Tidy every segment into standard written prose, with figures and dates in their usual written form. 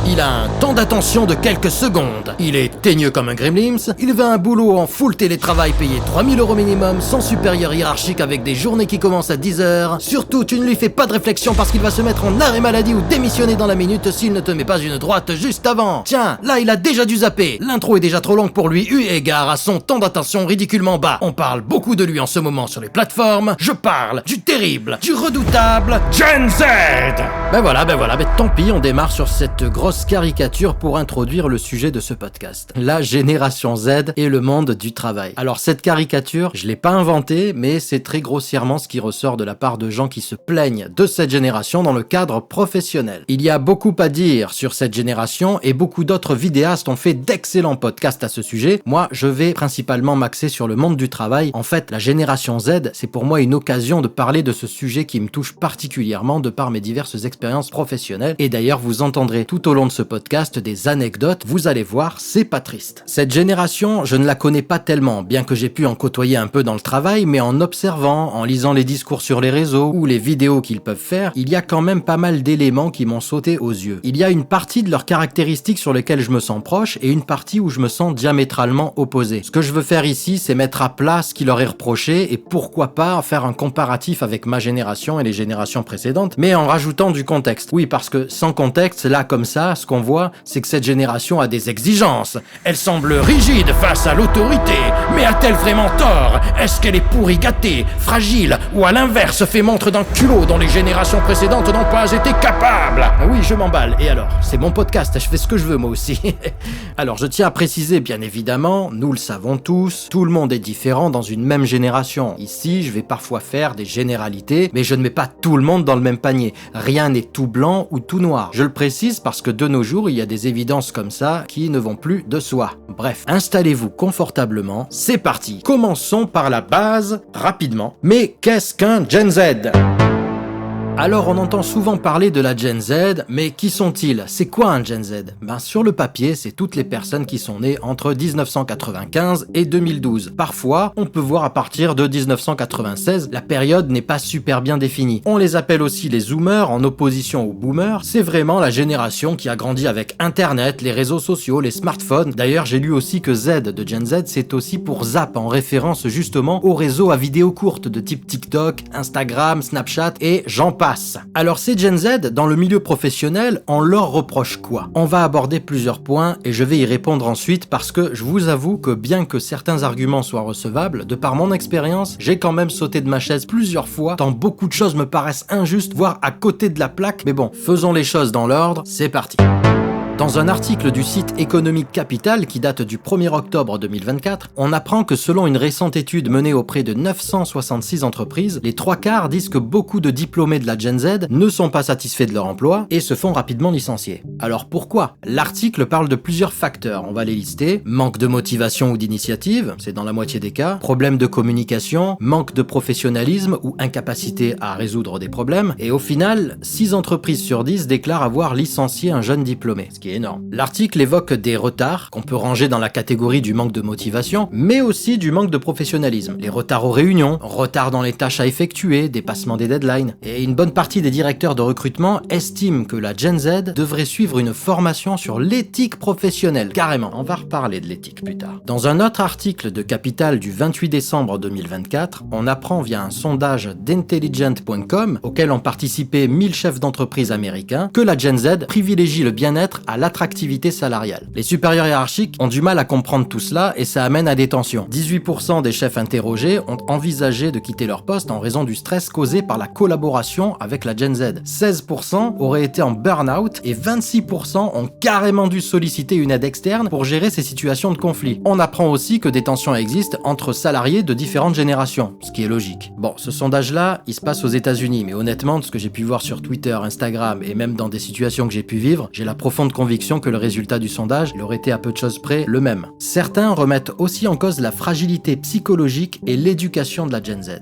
Il a un temps d'attention de quelques secondes. Il est teigneux comme un gremlins. Il veut un boulot en full télétravail payé 3000 € minimum, sans supérieur hiérarchique avec des journées qui commencent à 10h. Surtout, tu ne lui fais pas de réflexion parce qu'il va se mettre en arrêt maladie ou démissionner dans la minute s'il ne te met pas une droite juste avant. Tiens, là il a déjà dû zapper. L'intro est déjà trop longue pour lui eu égard à son temps d'attention ridiculement bas. On parle beaucoup de lui en ce moment sur les plateformes. Je parle du terrible, du redoutable Gen Z. Ben voilà, tant pis, on démarre sur cette grosse caricature pour introduire le sujet de ce podcast. La génération Z et le monde du travail. Alors cette caricature, je l'ai pas inventée, mais c'est très grossièrement ce qui ressort de la part de gens qui se plaignent de cette génération dans le cadre professionnel. Il y a beaucoup à dire sur cette génération et beaucoup d'autres vidéastes ont fait d'excellents podcasts à ce sujet. Moi, je vais principalement m'axer sur le monde du travail. En fait, la génération Z, c'est pour moi une occasion de parler de ce sujet qui me touche particulièrement de par mes diverses expériences professionnelles. Et d'ailleurs, vous entendrez tout au long de ce podcast des anecdotes. Vous allez voir, c'est pas triste. Cette génération, je ne la connais pas tellement, bien que j'ai pu en côtoyer un peu dans le travail, mais en observant, en lisant les discours sur les réseaux ou les vidéos qu'ils peuvent faire, il y a quand même pas mal d'éléments qui m'ont sauté aux yeux. Il y a une partie de leurs caractéristiques sur lesquelles je me sens proche et une partie où je me sens diamétralement opposé. Ce que je veux faire ici, c'est mettre à plat ce qui leur est reproché et pourquoi pas faire un comparatif avec ma génération et les générations précédentes, mais en rajoutant du contexte. Oui, parce que sans contexte, là comme ça, ce qu'on voit, c'est que cette génération a des exigences. Elle semble rigide face à l'autorité, mais a-t-elle vraiment tort? Est-ce qu'elle est pourri gâtée, fragile, ou à l'inverse fait montre d'un culot dont les générations précédentes n'ont pas été capables? Ah oui, je m'emballe. Et alors, c'est mon podcast, je fais ce que je veux moi aussi. Alors, je tiens à préciser, bien évidemment, nous le savons tous, tout le monde est différent dans une même génération. Ici, je vais parfois faire des généralités, mais je ne mets pas tout le monde dans le même panier. Rien n'est tout blanc ou tout noir. Je le précise parce que de nos jours, il y a des évidences comme ça qui ne vont plus de soi. Bref, installez-vous confortablement, c'est parti. Commençons par la base, rapidement. Mais qu'est-ce qu'un Gen Z ? Alors on entend souvent parler de la Gen Z, mais qui sont-ils? C'est quoi un Gen Z? Sur le papier, c'est toutes les personnes qui sont nées entre 1995 et 2012. Parfois, on peut voir à partir de 1996, la période n'est pas super bien définie. On les appelle aussi les Zoomers en opposition aux Boomers. C'est vraiment la génération qui a grandi avec Internet, les réseaux sociaux, les smartphones. D'ailleurs, j'ai lu aussi que Z de Gen Z, c'est aussi pour Zap, en référence justement aux réseaux à vidéo courte de type TikTok, Instagram, Snapchat et j'en passe. Alors ces Gen Z, dans le milieu professionnel, on leur reproche quoi? On va aborder plusieurs points et je vais y répondre ensuite parce que je vous avoue que bien que certains arguments soient recevables, de par mon expérience, j'ai quand même sauté de ma chaise plusieurs fois tant beaucoup de choses me paraissent injustes, voire à côté de la plaque. Mais bon, faisons les choses dans l'ordre, c'est parti. Dans un article du site Économique Capital qui date du 1er octobre 2024, on apprend que selon une récente étude menée auprès de 966 entreprises, les 3/4 disent que beaucoup de diplômés de la Gen Z ne sont pas satisfaits de leur emploi et se font rapidement licencier. Alors pourquoi? L'article parle de plusieurs facteurs, on va les lister. Manque de motivation ou d'initiative, c'est dans la moitié des cas. Problème de communication, manque de professionnalisme ou incapacité à résoudre des problèmes. Et au final, 6 entreprises sur 10 déclarent avoir licencié un jeune diplômé. Qui est énorme. L'article évoque des retards qu'on peut ranger dans la catégorie du manque de motivation, mais aussi du manque de professionnalisme. Les retards aux réunions, retards dans les tâches à effectuer, dépassement des deadlines. Et une bonne partie des directeurs de recrutement estiment que la Gen Z devrait suivre une formation sur l'éthique professionnelle. Carrément, on va reparler de l'éthique plus tard. Dans un autre article de Capital du 28 décembre 2024, on apprend via un sondage d'intelligent.com, auquel ont participé 1000 chefs d'entreprise américains, que la Gen Z privilégie le bien-être à l'attractivité salariale. Les supérieurs hiérarchiques ont du mal à comprendre tout cela et ça amène à des tensions. 18% des chefs interrogés ont envisagé de quitter leur poste en raison du stress causé par la collaboration avec la Gen Z. 16% auraient été en burn-out et 26% ont carrément dû solliciter une aide externe pour gérer ces situations de conflit. On apprend aussi que des tensions existent entre salariés de différentes générations, ce qui est logique. Bon, ce sondage-là, il se passe aux États-Unis, mais honnêtement, de ce que j'ai pu voir sur Twitter, Instagram et même dans des situations que j'ai pu vivre, j'ai la profonde conviction que le résultat du sondage il aurait été à peu de choses près le même. Certains remettent aussi en cause la fragilité psychologique et l'éducation de la Gen Z.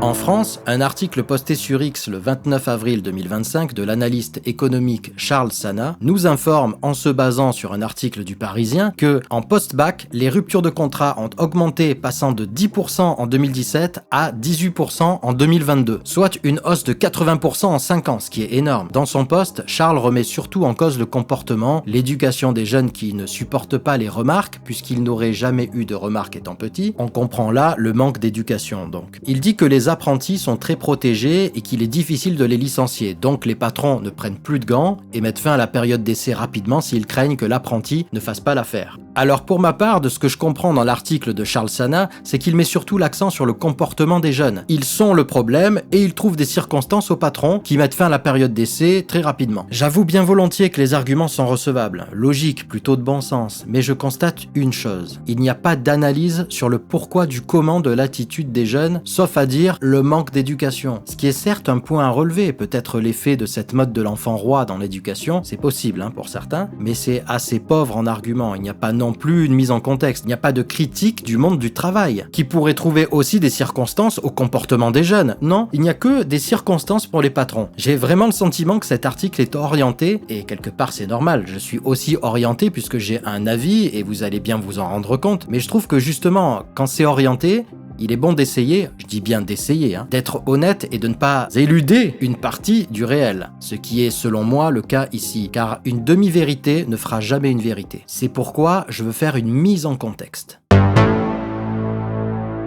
En France, un article posté sur X le 29 avril 2025 de l'analyste économique Charles Sana nous informe, en se basant sur un article du Parisien, que en post-bac, les ruptures de contrat ont augmenté, passant de 10% en 2017 à 18% en 2022, soit une hausse de 80% en 5 ans, ce qui est énorme. Dans son post, Charles remet surtout en cause le comportement, l'éducation des jeunes qui ne supportent pas les remarques, puisqu'ils n'auraient jamais eu de remarques étant petits. On comprend là le manque d'éducation donc. Il dit que les apprentis sont très protégés et qu'il est difficile de les licencier, donc les patrons ne prennent plus de gants et mettent fin à la période d'essai rapidement s'ils craignent que l'apprenti ne fasse pas l'affaire. Alors pour ma part, de ce que je comprends dans l'article de Charles Sana, c'est qu'il met surtout l'accent sur le comportement des jeunes. Ils sont le problème et ils trouvent des circonstances aux patrons qui mettent fin à la période d'essai très rapidement. J'avoue bien volontiers que les arguments sont recevables, logiques, plutôt de bon sens, mais je constate une chose. Il n'y a pas d'analyse sur le pourquoi du comment de l'attitude des jeunes, sauf à dire le manque d'éducation. Ce qui est certes un point à relever, peut-être l'effet de cette mode de l'enfant roi dans l'éducation, c'est possible pour certains, mais c'est assez pauvre en arguments. Il n'y a pas non plus une mise en contexte, il n'y a pas de critique du monde du travail, qui pourrait trouver aussi des circonstances au comportement des jeunes. Non, il n'y a que des circonstances pour les patrons. J'ai vraiment le sentiment que cet article est orienté, et quelque part c'est normal, je suis aussi orienté puisque j'ai un avis, et vous allez bien vous en rendre compte, mais je trouve que justement, quand c'est orienté, il est bon d'essayer, je dis bien d'essayer, d'être honnête et de ne pas éluder une partie du réel. Ce qui est selon moi le cas ici, car une demi-vérité ne fera jamais une vérité. C'est pourquoi je veux faire une mise en contexte.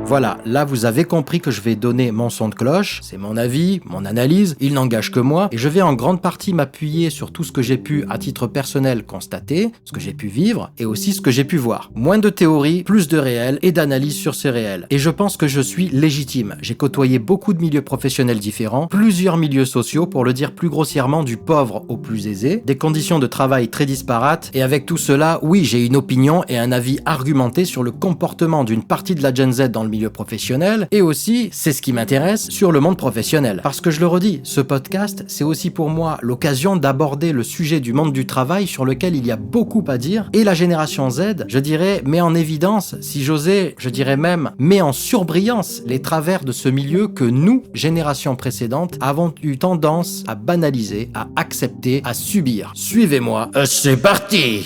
Voilà, là vous avez compris que je vais donner mon son de cloche, c'est mon avis, mon analyse, il n'engage que moi, et je vais en grande partie m'appuyer sur tout ce que j'ai pu à titre personnel constater, ce que j'ai pu vivre, et aussi ce que j'ai pu voir. Moins de théorie, plus de réel, et d'analyse sur ces réels. Et je pense que je suis légitime. J'ai côtoyé beaucoup de milieux professionnels différents, plusieurs milieux sociaux, pour le dire plus grossièrement, du pauvre au plus aisé, des conditions de travail très disparates, et avec tout cela, oui, j'ai une opinion et un avis argumenté sur le comportement d'une partie de la Gen Z dans le milieu professionnel, et aussi, c'est ce qui m'intéresse, sur le monde professionnel. Parce que je le redis, ce podcast, c'est aussi pour moi l'occasion d'aborder le sujet du monde du travail sur lequel il y a beaucoup à dire, et la génération Z, je dirais, met en évidence, si j'osais, je dirais même, met en surbrillance les travers de ce milieu que nous, générations précédentes, avons eu tendance à banaliser, à accepter, à subir. Suivez-moi, c'est parti!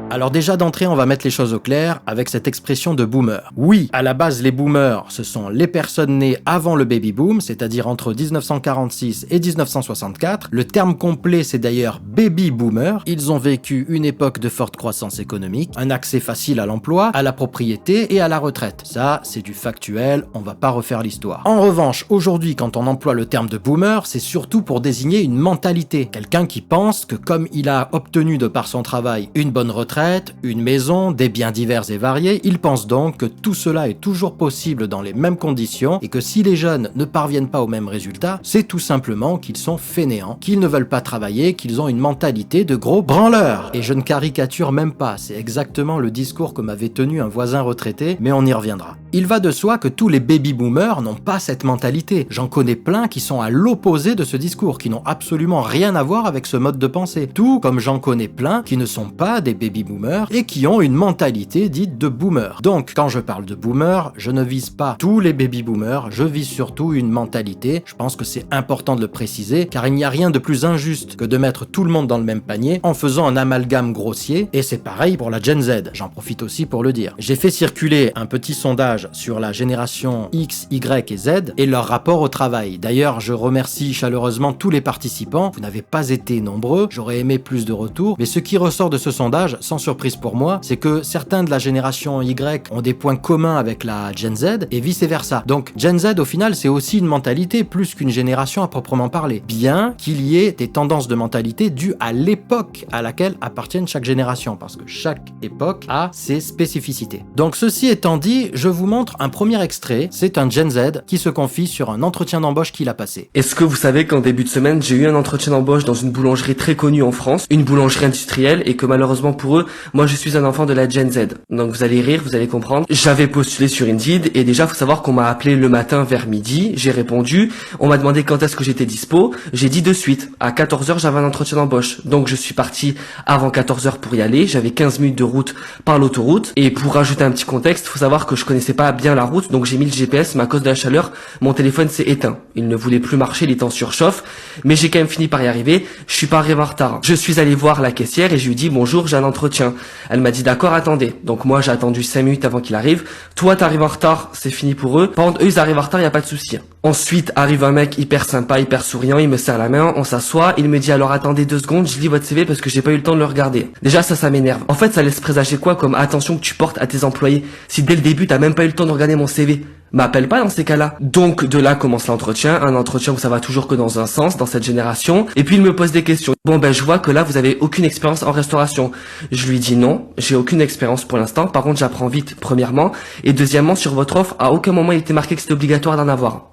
Alors déjà d'entrée, on va mettre les choses au clair avec cette expression de boomer. Oui, à la base, les boomers, ce sont les personnes nées avant le baby boom, c'est-à-dire entre 1946 et 1964. Le terme complet, c'est d'ailleurs baby boomer. Ils ont vécu une époque de forte croissance économique, un accès facile à l'emploi, à la propriété et à la retraite. Ça, c'est du factuel, on va pas refaire l'histoire. En revanche, aujourd'hui, quand on emploie le terme de boomer, c'est surtout pour désigner une mentalité. Quelqu'un qui pense que comme il a obtenu de par son travail une bonne retraite, une maison, des biens divers et variés, il pense donc que tout cela est toujours possible dans les mêmes conditions et que si les jeunes ne parviennent pas au même résultat, c'est tout simplement qu'ils sont fainéants, qu'ils ne veulent pas travailler, qu'ils ont une mentalité de gros branleurs. Et je ne caricature même pas, c'est exactement le discours que m'avait tenu un voisin retraité, mais on y reviendra. Il va de soi que tous les baby-boomers n'ont pas cette mentalité. J'en connais plein qui sont à l'opposé de ce discours, qui n'ont absolument rien à voir avec ce mode de pensée. Tout comme j'en connais plein qui ne sont pas des baby-boomers et qui ont une mentalité dite de boomer. Donc, quand je parle de boomer, je ne vise pas tous les baby-boomers, je vise surtout une mentalité. Je pense que c'est important de le préciser, car il n'y a rien de plus injuste que de mettre tout le monde dans le même panier en faisant un amalgame grossier, et c'est pareil pour la Gen Z, j'en profite aussi pour le dire. J'ai fait circuler un petit sondage sur la génération X, Y et Z et leur rapport au travail. D'ailleurs, je remercie chaleureusement tous les participants, vous n'avez pas été nombreux, j'aurais aimé plus de retours, mais ce qui ressort de ce sondage, sans surprise pour moi, c'est que certains de la génération Y ont des points communs avec la Gen Z et vice versa. Donc Gen Z au final c'est aussi une mentalité plus qu'une génération à proprement parler. Bien qu'il y ait des tendances de mentalité dues à l'époque à laquelle appartiennent chaque génération, parce que chaque époque a ses spécificités. Donc ceci étant dit, je vous montre un premier extrait, c'est un Gen Z qui se confie sur un entretien d'embauche qu'il a passé. Est-ce que vous savez qu'en début de semaine, j'ai eu un entretien d'embauche dans une boulangerie très connue en France, une boulangerie industrielle, et que malheureusement pour eux, moi je suis un enfant de la Gen Z. Donc vous allez rire, vous allez comprendre. J'avais postulé sur Indeed et déjà faut savoir qu'on m'a appelé le matin vers midi, j'ai répondu, on m'a demandé quand est-ce que j'étais dispo, j'ai dit de suite. À 14h j'avais un entretien d'embauche. Donc je suis parti avant 14h pour y aller, j'avais 15 minutes de route par l'autoroute et pour rajouter un petit contexte, faut savoir que je connaissais pas bien la route, donc j'ai mis le GPS, mais à cause de la chaleur, mon téléphone s'est éteint. Il ne voulait plus marcher, il était en surchauffe, mais j'ai quand même fini par y arriver. Je suis pas arrivé en retard. Je suis allé voir la caissière et je lui ai dit bonjour, j'ai un entretien. Elle m'a dit d'accord, attendez. Donc moi j'ai attendu 5 minutes avant qu'il arrive. Toi t'arrives en retard, c'est fini pour eux. Par contre eux ils arrivent en retard, y a pas de souci. Ensuite arrive un mec hyper sympa, hyper souriant, il me serre la main, on s'assoit, il me dit alors attendez 2 secondes, je lis votre CV parce que j'ai pas eu le temps de le regarder. Déjà ça m'énerve. En fait ça laisse présager quoi comme attention que tu portes à tes employés. Si dès le début t'as même pas eu le temps de regarder mon CV, m'appelle pas dans ces cas-là. Donc de là commence l'entretien, un entretien où ça va toujours que dans un sens, dans cette génération. Et puis il me pose des questions. Bon je vois que là vous avez aucune expérience en restauration. Je lui dis non, j'ai aucune expérience pour l'instant. Par contre j'apprends vite premièrement. Et deuxièmement sur votre offre, à aucun moment il était marqué que c'était obligatoire d'en avoir.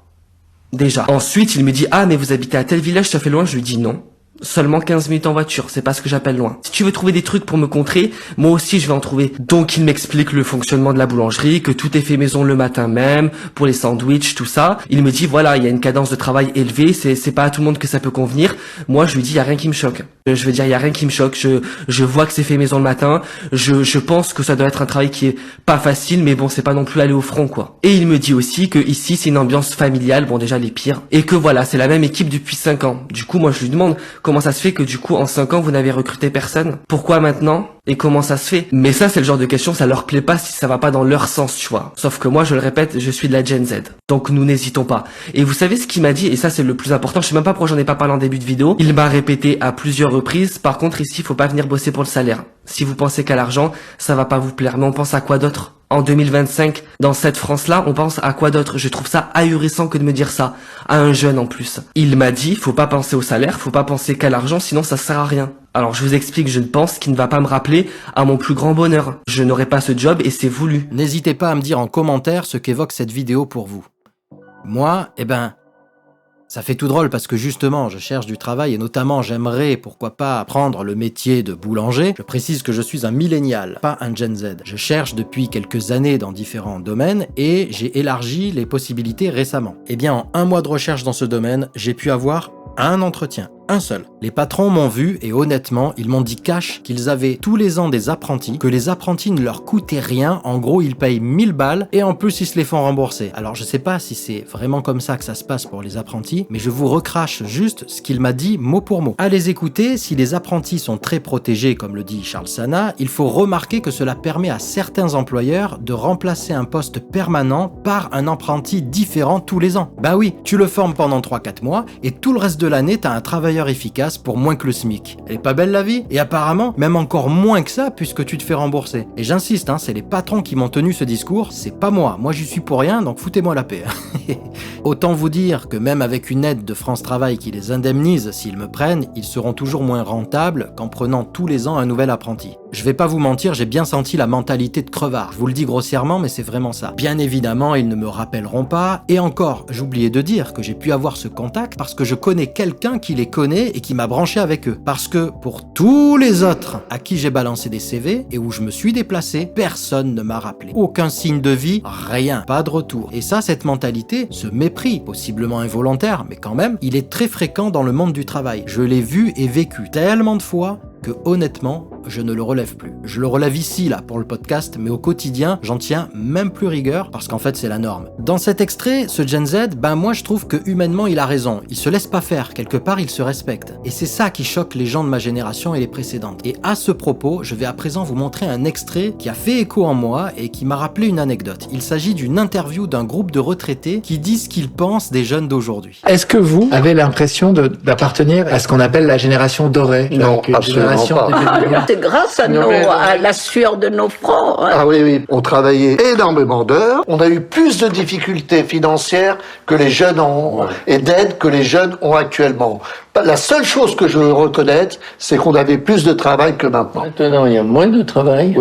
Déjà. Ensuite il me dit ah mais vous habitez à tel village, ça fait loin. Je lui dis non. Seulement 15 minutes en voiture, c'est pas ce que j'appelle loin. Si tu veux trouver des trucs pour me contrer, moi aussi je vais en trouver. Donc il m'explique le fonctionnement de la boulangerie, que tout est fait maison le matin même, pour les sandwichs, tout ça. Il me dit voilà, il y a une cadence de travail élevée, c'est pas à tout le monde que ça peut convenir. Moi je lui dis il y a rien qui me choque. Je veux dire il y a rien qui me choque, je vois que c'est fait maison le matin, je pense que ça doit être un travail qui est pas facile, mais bon c'est pas non plus aller au front quoi. Et il me dit aussi que ici c'est une ambiance familiale, bon déjà les pires, et que voilà, c'est la même équipe depuis 5 ans. Du coup moi je lui demande comment ça se fait que du coup en 5 ans vous n'avez recruté personne? Pourquoi maintenant? Et comment ça se fait? Mais ça c'est le genre de question, ça leur plaît pas si ça va pas dans leur sens, tu vois. Sauf que moi je le répète, je suis de la Gen Z. Donc nous n'hésitons pas. Et vous savez ce qu'il m'a dit, et ça c'est le plus important, je sais même pas pourquoi j'en ai pas parlé en début de vidéo. Il m'a répété à plusieurs reprises, par contre ici faut pas venir bosser pour le salaire. Si vous pensez qu'à l'argent, ça va pas vous plaire. Mais on pense à quoi d'autre? En 2025, dans cette France-là, on pense à quoi d'autre? Je trouve ça ahurissant que de me dire ça, à un jeune en plus. Il m'a dit, faut pas penser au salaire, faut pas penser qu'à l'argent, sinon ça sert à rien. Alors je vous explique, je ne pense qu'il ne va pas me rappeler à mon plus grand bonheur. Je n'aurai pas ce job et c'est voulu. N'hésitez pas à me dire en commentaire ce qu'évoque cette vidéo pour vous. Moi, ça fait tout drôle parce que justement, je cherche du travail et notamment j'aimerais, pourquoi pas, apprendre le métier de boulanger. Je précise que je suis un millénial, pas un Gen Z. Je cherche depuis quelques années dans différents domaines et j'ai élargi les possibilités récemment. Eh bien, en 1 mois de recherche dans ce domaine, j'ai pu avoir un entretien. Un seul. Les patrons m'ont vu et honnêtement, ils m'ont dit cash qu'ils avaient tous les ans des apprentis, que les apprentis ne leur coûtaient rien, en gros ils payent 1000 balles et en plus ils se les font rembourser. Alors je sais pas si c'est vraiment comme ça que ça se passe pour les apprentis, mais je vous recrache juste ce qu'il m'a dit mot pour mot. À les écouter, si les apprentis sont très protégés comme le dit Charles Sana, il faut remarquer que cela permet à certains employeurs de remplacer un poste permanent par un apprenti différent tous les ans. Bah oui, tu le formes pendant 3-4 mois et tout le reste de l'année t'as un travailleur efficace pour moins que le SMIC. Elle est pas belle la vie? Et apparemment, même encore moins que ça puisque tu te fais rembourser. Et j'insiste, c'est les patrons qui m'ont tenu ce discours, c'est pas moi. Moi j'y suis pour rien, donc foutez-moi la paix. Autant vous dire que même avec une aide de France Travail qui les indemnise s'ils me prennent, ils seront toujours moins rentables qu'en prenant tous les ans un nouvel apprenti. Je vais pas vous mentir, j'ai bien senti la mentalité de crevard. Je vous le dis grossièrement, mais c'est vraiment ça. Bien évidemment, ils ne me rappelleront pas. Et encore, j'oubliais de dire que j'ai pu avoir ce contact parce que je connais quelqu'un qui les connaît et qui m'a branché avec eux. Parce que pour tous les autres à qui j'ai balancé des CV et où je me suis déplacé, personne ne m'a rappelé. Aucun signe de vie, rien, pas de retour. Et ça, cette mentalité, ce mépris, possiblement involontaire, mais quand même, il est très fréquent dans le monde du travail. Je l'ai vu et vécu tellement de fois que honnêtement, je ne le relève plus. Je le relève ici, là, pour le podcast, mais au quotidien, j'en tiens même plus rigueur, parce qu'en fait, c'est la norme. Dans cet extrait, ce Gen Z, moi, je trouve que humainement, il a raison. Il se laisse pas faire. Quelque part, il se respecte. Et c'est ça qui choque les gens de ma génération et les précédentes. Et à ce propos, je vais à présent vous montrer un extrait qui a fait écho en moi et qui m'a rappelé une anecdote. Il s'agit d'une interview d'un groupe de retraités qui disent ce qu'ils pensent des jeunes d'aujourd'hui. Est-ce que vous avez l'impression d'appartenir à ce qu'on appelle la génération dorée? Non, absolument pas. C'est grâce à, à la sueur de nos fronts. Hein. Ah oui, on travaillait énormément d'heures. On a eu plus de difficultés financières que les jeunes ont et d'aides que les jeunes ont actuellement. La seule chose que je veux reconnaître, c'est qu'on avait plus de travail que maintenant. Maintenant, il y a moins de travail,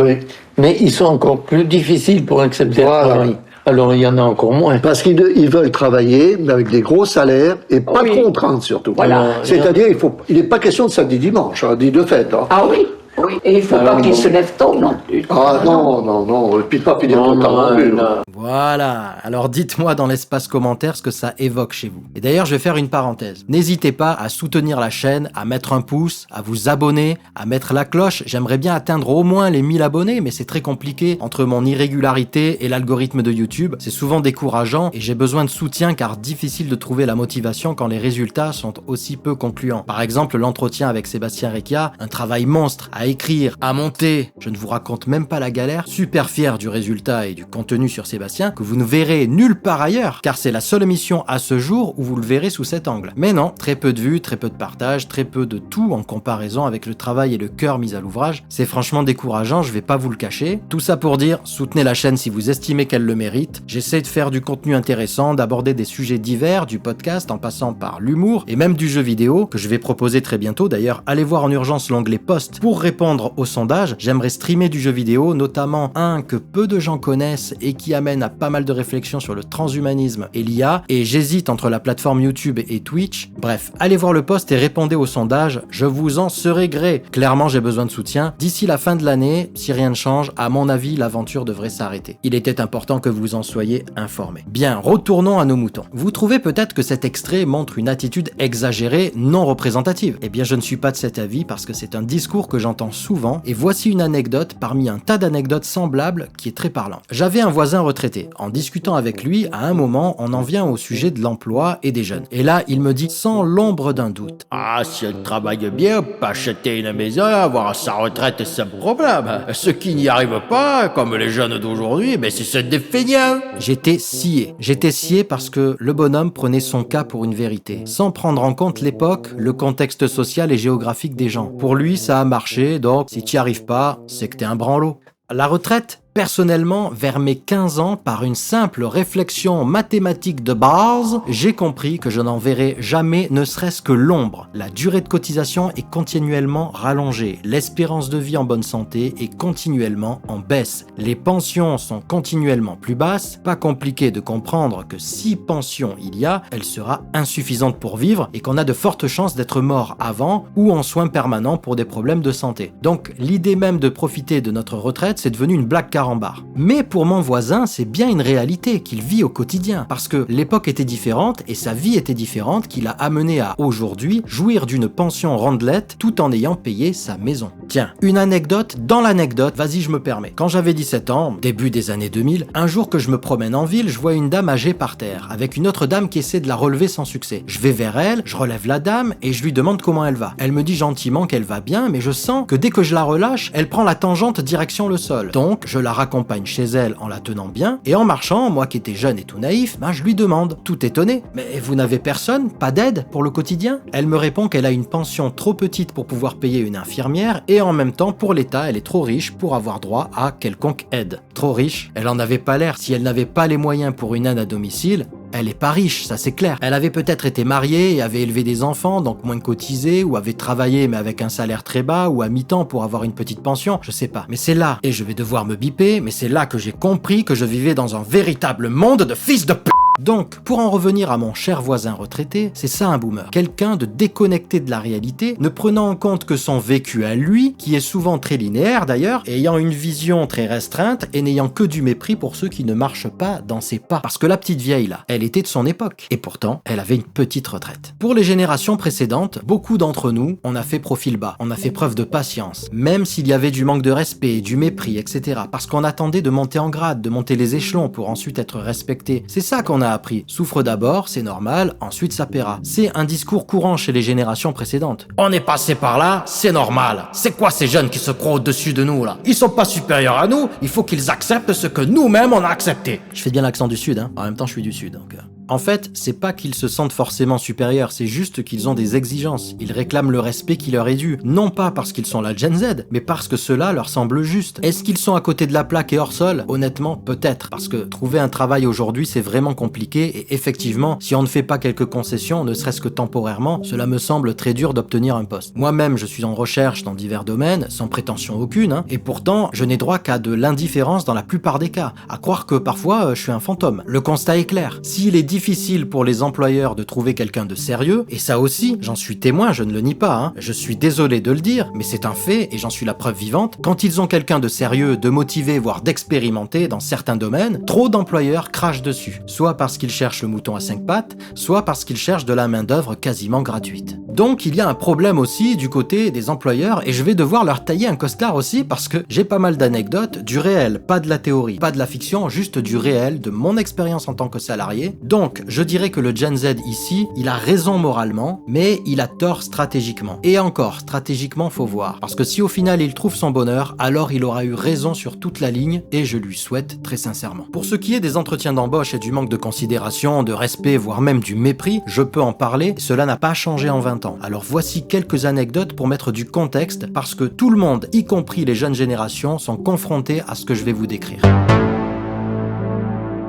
mais ils sont encore plus difficiles pour accepter le travail. Alors, il y en a encore moins. Parce qu'ils veulent travailler avec des gros salaires et pas de contraintes surtout. Voilà. C'est-à-dire, il n'est pas question de samedi dimanche, dit de fête. Ah oui. Oui, et il faut pas qu'ils se lèvent tôt non plus. Ah non, et puis pas finir trop tard non plus. Voilà, alors dites-moi dans l'espace commentaire ce que ça évoque chez vous. Et d'ailleurs, je vais faire une parenthèse. N'hésitez pas à soutenir la chaîne, à mettre un pouce, à vous abonner, à mettre la cloche. J'aimerais bien atteindre au moins les 1000 abonnés, mais c'est très compliqué entre mon irrégularité et l'algorithme de YouTube. C'est souvent décourageant et j'ai besoin de soutien car difficile de trouver la motivation quand les résultats sont aussi peu concluants. Par exemple, l'entretien avec Sébastien Recchia, un travail monstre à écrire, à monter. Je ne vous raconte même pas la galère. Super fier du résultat et du contenu sur Sébastien que vous ne verrez nulle part ailleurs car c'est la seule émission à ce jour où vous le verrez sous cet angle. Mais non, très peu de vues, très peu de partages, très peu de tout en comparaison avec le travail et le cœur mis à l'ouvrage. C'est franchement décourageant, je vais pas vous le cacher. Tout ça pour dire, soutenez la chaîne si vous estimez qu'elle le mérite. J'essaie de faire du contenu intéressant, d'aborder des sujets divers, du podcast en passant par l'humour et même du jeu vidéo que je vais proposer très bientôt. D'ailleurs, allez voir en urgence l'onglet post pour répondre au sondage. J'aimerais streamer du jeu vidéo, notamment un que peu de gens connaissent et qui amène à pas mal de réflexions sur le transhumanisme et l'IA, et j'hésite entre la plateforme YouTube et Twitch. Bref, allez voir le post et répondez au sondage, je vous en serai gré. Clairement, j'ai besoin de soutien. D'ici la fin de l'année, si rien ne change, à mon avis, l'aventure devrait s'arrêter. Il était important que vous en soyez informés. Bien, retournons à nos moutons. Vous trouvez peut-être que cet extrait montre une attitude exagérée, non représentative. Eh bien, je ne suis pas de cet avis parce que c'est un discours que j'entends souvent, et voici une anecdote parmi un tas d'anecdotes semblables qui est très parlant. J'avais un voisin retraité. En discutant avec lui, à un moment, on en vient au sujet de l'emploi et des jeunes. Et là, il me dit sans l'ombre d'un doute: Ah, si elle travaille bien, on peut acheter une maison, avoir sa retraite sans problème. Ceux qui n'y arrivent pas, comme les jeunes d'aujourd'hui, mais c'est des feignants. J'étais scié. J'étais scié parce que le bonhomme prenait son cas pour une vérité, sans prendre en compte l'époque, le contexte social et géographique des gens. Pour lui, ça a marché, donc si t'y arrives pas, c'est que t'es un branlot. La retraite, personnellement, vers mes 15 ans, par une simple réflexion mathématique de base, j'ai compris que je n'en verrai jamais ne serait-ce que l'ombre. La durée de cotisation est continuellement rallongée. L'espérance de vie en bonne santé est continuellement en baisse. Les pensions sont continuellement plus basses. Pas compliqué de comprendre que si pension il y a, elle sera insuffisante pour vivre et qu'on a de fortes chances d'être mort avant ou en soins permanents pour des problèmes de santé. Donc l'idée même de profiter de notre retraite, c'est devenu une blague carambar. Mais pour mon voisin, c'est bien une réalité qu'il vit au quotidien, parce que l'époque était différente et sa vie était différente qui l'a amené à aujourd'hui jouir d'une pension rondelette tout en ayant payé sa maison. Tiens, une anecdote dans l'anecdote, vas-y je me permets. Quand j'avais 17 ans, début des années 2000, un jour que je me promène en ville, je vois une dame âgée par terre, avec une autre dame qui essaie de la relever sans succès. Je vais vers elle, je relève la dame et je lui demande comment elle va. Elle me dit gentiment qu'elle va bien, mais je sens que dès que je la relâche, elle prend la tangente direction le sol. Donc, je la raccompagne chez elle en la tenant bien, et en marchant, moi qui étais jeune et tout naïf, je lui demande, tout étonné: mais vous n'avez personne, pas d'aide pour le quotidien? Elle me répond qu'elle a une pension trop petite pour pouvoir payer une infirmière, et en même temps, pour l'État, elle est trop riche pour avoir droit à quelconque aide. Trop riche? Elle en avait pas l'air. Si elle n'avait pas les moyens pour une aide à domicile, elle est pas riche, ça c'est clair. Elle avait peut-être été mariée et avait élevé des enfants, donc moins cotisé, ou avait travaillé mais avec un salaire très bas, ou à mi-temps pour avoir une petite pension, je sais pas. Mais c'est là, et je vais devoir me biper, mais c'est là que j'ai compris que je vivais dans un véritable monde de fils de p***. Donc, pour en revenir à mon cher voisin retraité, c'est ça un boomer. Quelqu'un de déconnecté de la réalité, ne prenant en compte que son vécu à lui, qui est souvent très linéaire d'ailleurs, ayant une vision très restreinte et n'ayant que du mépris pour ceux qui ne marchent pas dans ses pas. Parce que la petite vieille là, elle était de son époque. Et pourtant, elle avait une petite retraite. Pour les générations précédentes, beaucoup d'entre nous, on a fait profil bas, on a fait preuve de patience, même s'il y avait du manque de respect, du mépris, etc. Parce qu'on attendait de monter en grade, de monter les échelons pour ensuite être respecté. C'est ça qu'on a appris. Souffre d'abord, c'est normal, ensuite ça paiera. C'est un discours courant chez les générations précédentes. On est passé par là, c'est normal. C'est quoi ces jeunes qui se croient au-dessus de nous là? Ils sont pas supérieurs à nous, il faut qu'ils acceptent ce que nous-mêmes on a accepté. Je fais bien l'accent du Sud, hein. En même temps je suis du Sud, donc... En fait, c'est pas qu'ils se sentent forcément supérieurs, c'est juste qu'ils ont des exigences. Ils réclament le respect qui leur est dû. Non pas parce qu'ils sont la Gen Z, mais parce que cela leur semble juste. Est-ce qu'ils sont à côté de la plaque et hors sol? Honnêtement, peut-être. Parce que trouver un travail aujourd'hui, c'est vraiment compliqué et effectivement, si on ne fait pas quelques concessions, ne serait-ce que temporairement, cela me semble très dur d'obtenir un poste. Moi-même, je suis en recherche dans divers domaines, sans prétention aucune, hein, et pourtant, je n'ai droit qu'à de l'indifférence dans la plupart des cas. À croire que parfois, je suis un fantôme. Le constat est clair. S'il est difficile difficile pour les employeurs de trouver quelqu'un de sérieux, et ça aussi, j'en suis témoin, je ne le nie pas, hein. Je suis désolé de le dire, mais c'est un fait, et j'en suis la preuve vivante. Quand ils ont quelqu'un de sérieux, de motivé, voire d'expérimenté dans certains domaines, trop d'employeurs crachent dessus. Soit parce qu'ils cherchent le mouton à 5 pattes, soit parce qu'ils cherchent de la main-d'œuvre quasiment gratuite. Donc il y a un problème aussi du côté des employeurs, et je vais devoir leur tailler un costard aussi parce que j'ai pas mal d'anecdotes, du réel, pas de la théorie, pas de la fiction, juste du réel, de mon expérience en tant que salarié. Donc je dirais que le Gen Z ici, il a raison moralement, mais il a tort stratégiquement. Et encore, stratégiquement faut voir, parce que si au final il trouve son bonheur, alors il aura eu raison sur toute la ligne, et je lui souhaite très sincèrement. Pour ce qui est des entretiens d'embauche et du manque de considération, de respect, voire même du mépris, je peux en parler, cela n'a pas changé en 20 ans. Alors voici quelques anecdotes pour mettre du contexte, parce que tout le monde, y compris les jeunes générations, sont confrontés à ce que je vais vous décrire.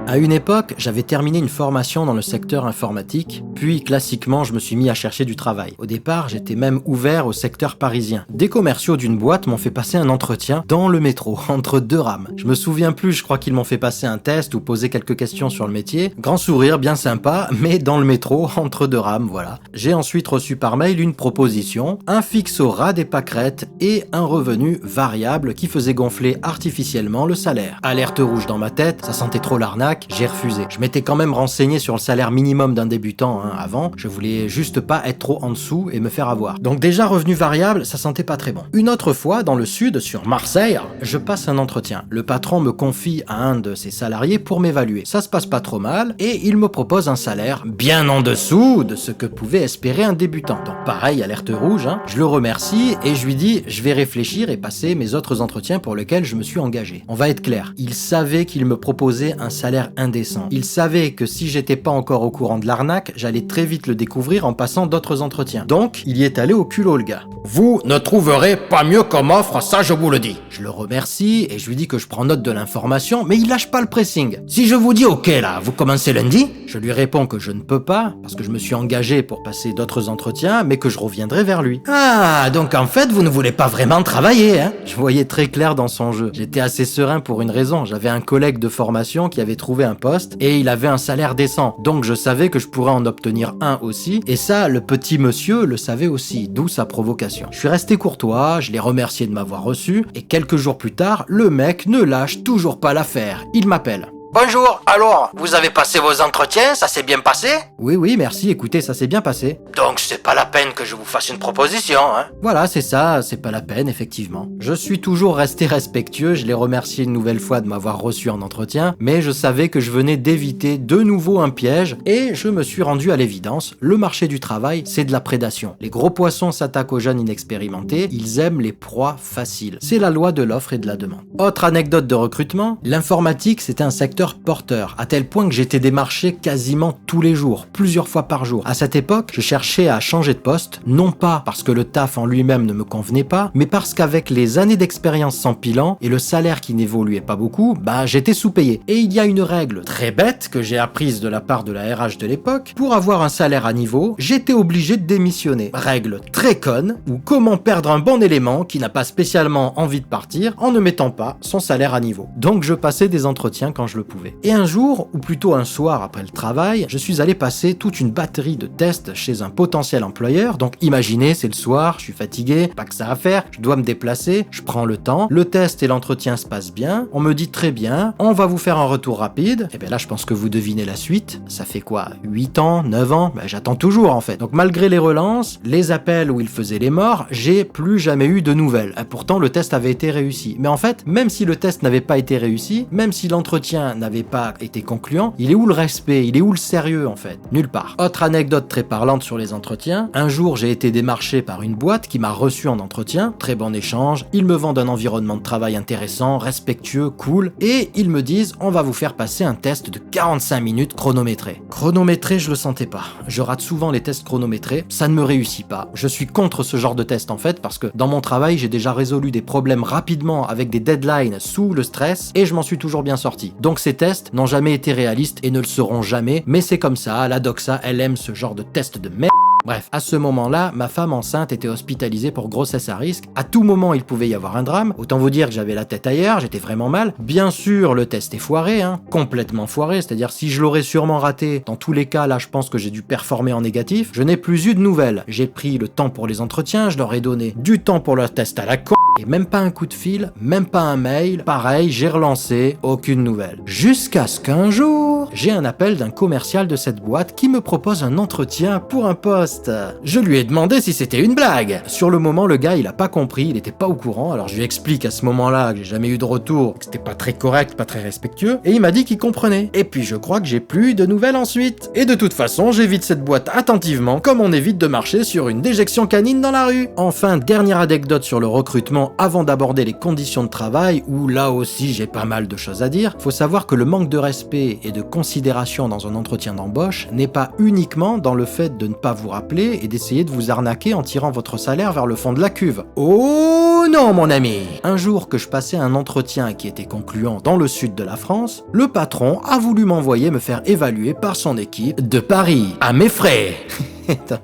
À une époque, j'avais terminé une formation dans le secteur informatique, puis classiquement je me suis mis à chercher du travail. Au départ, j'étais même ouvert au secteur parisien. Des commerciaux d'une boîte m'ont fait passer un entretien dans le métro, entre deux rames. Je me souviens plus, je crois qu'ils m'ont fait passer un test ou poser quelques questions sur le métier. Grand sourire, bien sympa, mais dans le métro, entre deux rames, voilà. J'ai ensuite reçu par mail une proposition, un fixe au ras des pâquerettes et un revenu variable qui faisait gonfler artificiellement le salaire. Alerte rouge dans ma tête, ça sentait trop l'arnaque. J'ai refusé. Je m'étais quand même renseigné sur le salaire minimum d'un débutant avant, je voulais juste pas être trop en dessous et me faire avoir. Donc déjà revenu variable, ça sentait pas très bon. Une autre fois, dans le sud, sur Marseille, je passe un entretien. Le patron me confie à un de ses salariés pour m'évaluer. Ça se passe pas trop mal et il me propose un salaire bien en dessous de ce que pouvait espérer un débutant. Donc pareil, alerte rouge, je le remercie et je lui dis je vais réfléchir et passer mes autres entretiens pour lesquels je me suis engagé. On va être clair, il savait qu'il me proposait un salaire indécent. Il savait que si j'étais pas encore au courant de l'arnaque, j'allais très vite le découvrir en passant d'autres entretiens. Donc, il y est allé au culot le gars. Vous ne trouverez pas mieux comme offre, ça je vous le dis. Je le remercie et je lui dis que je prends note de l'information, mais il lâche pas le pressing. Si je vous dis ok là, vous commencez lundi, je lui réponds que je ne peux pas, parce que je me suis engagé pour passer d'autres entretiens, mais que je reviendrai vers lui. Ah, donc en fait, vous ne voulez pas vraiment travailler, hein? Je voyais très clair dans son jeu. J'étais assez serein pour une raison. J'avais un collègue de formation qui avait trouvé un poste et il avait un salaire décent. Donc je savais que je pourrais en obtenir un aussi. Et ça, le petit monsieur le savait aussi, d'où sa provocation. Je suis resté courtois, je l'ai remercié de m'avoir reçu, et quelques jours plus tard, le mec ne lâche toujours pas l'affaire. Il m'appelle. Bonjour, alors, vous avez passé vos entretiens, ça s'est bien passé? Oui, merci, écoutez, ça s'est bien passé. Donc c'est pas la peine que je vous fasse une proposition, hein? Voilà, c'est ça, c'est pas la peine, effectivement. Je suis toujours resté respectueux, je l'ai remercié une nouvelle fois de m'avoir reçu en entretien, mais je savais que je venais d'éviter de nouveau un piège, et je me suis rendu à l'évidence, le marché du travail, c'est de la prédation. Les gros poissons s'attaquent aux jeunes inexpérimentés, ils aiment les proies faciles. C'est la loi de l'offre et de la demande. Autre anecdote de recrutement, l'informatique, c'était un secteur porteur, à tel point que j'étais démarché quasiment tous les jours, plusieurs fois par jour. À cette époque, je cherchais à changer de poste, non pas parce que le taf en lui-même ne me convenait pas, mais parce qu'avec les années d'expérience s'empilant et le salaire qui n'évoluait pas beaucoup, j'étais sous-payé. Et il y a une règle très bête que j'ai apprise de la part de la RH de l'époque, pour avoir un salaire à niveau, j'étais obligé de démissionner. Règle très conne, ou comment perdre un bon élément qui n'a pas spécialement envie de partir en ne mettant pas son salaire à niveau. Donc je passais des entretiens quand je le pouvais. Et un jour, ou plutôt un soir après le travail, je suis allé passer toute une batterie de tests chez un potentiel employeur. Donc imaginez, c'est le soir, je suis fatigué, pas que ça à faire, je dois me déplacer, je prends le temps, le test et l'entretien se passent bien, on me dit très bien, on va vous faire un retour rapide. Et bien là, je pense que vous devinez la suite. Ça fait quoi, 8 ans, 9 ans? J'attends toujours en fait. Donc malgré les relances, les appels où il faisait les morts, j'ai plus jamais eu de nouvelles. Et pourtant, le test avait été réussi. Mais en fait, même si le test n'avait pas été réussi, même si l'entretien n'avait pas été concluant, il est où le respect? Il est où le sérieux en fait? Nulle part. Autre anecdote très parlante sur les entretiens, un jour j'ai été démarché par une boîte qui m'a reçu en entretien, très bon échange, ils me vendent un environnement de travail intéressant, respectueux, cool, et ils me disent on va vous faire passer un test de 45 minutes chronométré. Chronométré, je le sentais pas. Je rate souvent les tests chronométrés, ça ne me réussit pas. Je suis contre ce genre de test en fait, parce que dans mon travail j'ai déjà résolu des problèmes rapidement avec des deadlines sous le stress, et je m'en suis toujours bien sorti. Donc ces tests n'ont jamais été réalistes et ne le seront jamais, mais c'est comme ça, la doxa, elle aime ce genre de test de merde. Bref, à ce moment-là, ma femme enceinte était hospitalisée pour grossesse à risque. À tout moment, il pouvait y avoir un drame. Autant vous dire que j'avais la tête ailleurs, j'étais vraiment mal. Bien sûr, le test est foiré, complètement foiré. C'est-à-dire, si je l'aurais sûrement raté, dans tous les cas, là, je pense que j'ai dû performer en négatif. Je n'ai plus eu de nouvelles. J'ai pris le temps pour les entretiens, je leur ai donné du temps pour leur test à la con. Et même pas un coup de fil, même pas un mail. Pareil, j'ai relancé, aucune nouvelle. Jusqu'à ce qu'un jour, j'ai un appel d'un commercial de cette boîte qui me propose un entretien pour un poste. Je lui ai demandé si c'était une blague. Sur le moment, le gars, il a pas compris, il était pas au courant. Alors je lui explique à ce moment-là que j'ai jamais eu de retour, que c'était pas très correct, pas très respectueux. Et il m'a dit qu'il comprenait. Et puis je crois que j'ai plus eu de nouvelles ensuite. Et de toute façon, j'évite cette boîte attentivement, comme on évite de marcher sur une déjection canine dans la rue. Enfin, dernière anecdote sur le recrutement avant d'aborder les conditions de travail, où là aussi j'ai pas mal de choses à dire. Faut savoir que le manque de respect et de considération dans un entretien d'embauche n'est pas uniquement dans le fait de ne pas vous rappeler et d'essayer de vous arnaquer en tirant votre salaire vers le fond de la cuve. Oh non mon ami! Un jour que je passais un entretien qui était concluant dans le sud de la France, le patron a voulu m'envoyer me faire évaluer par son équipe de Paris, à mes frais.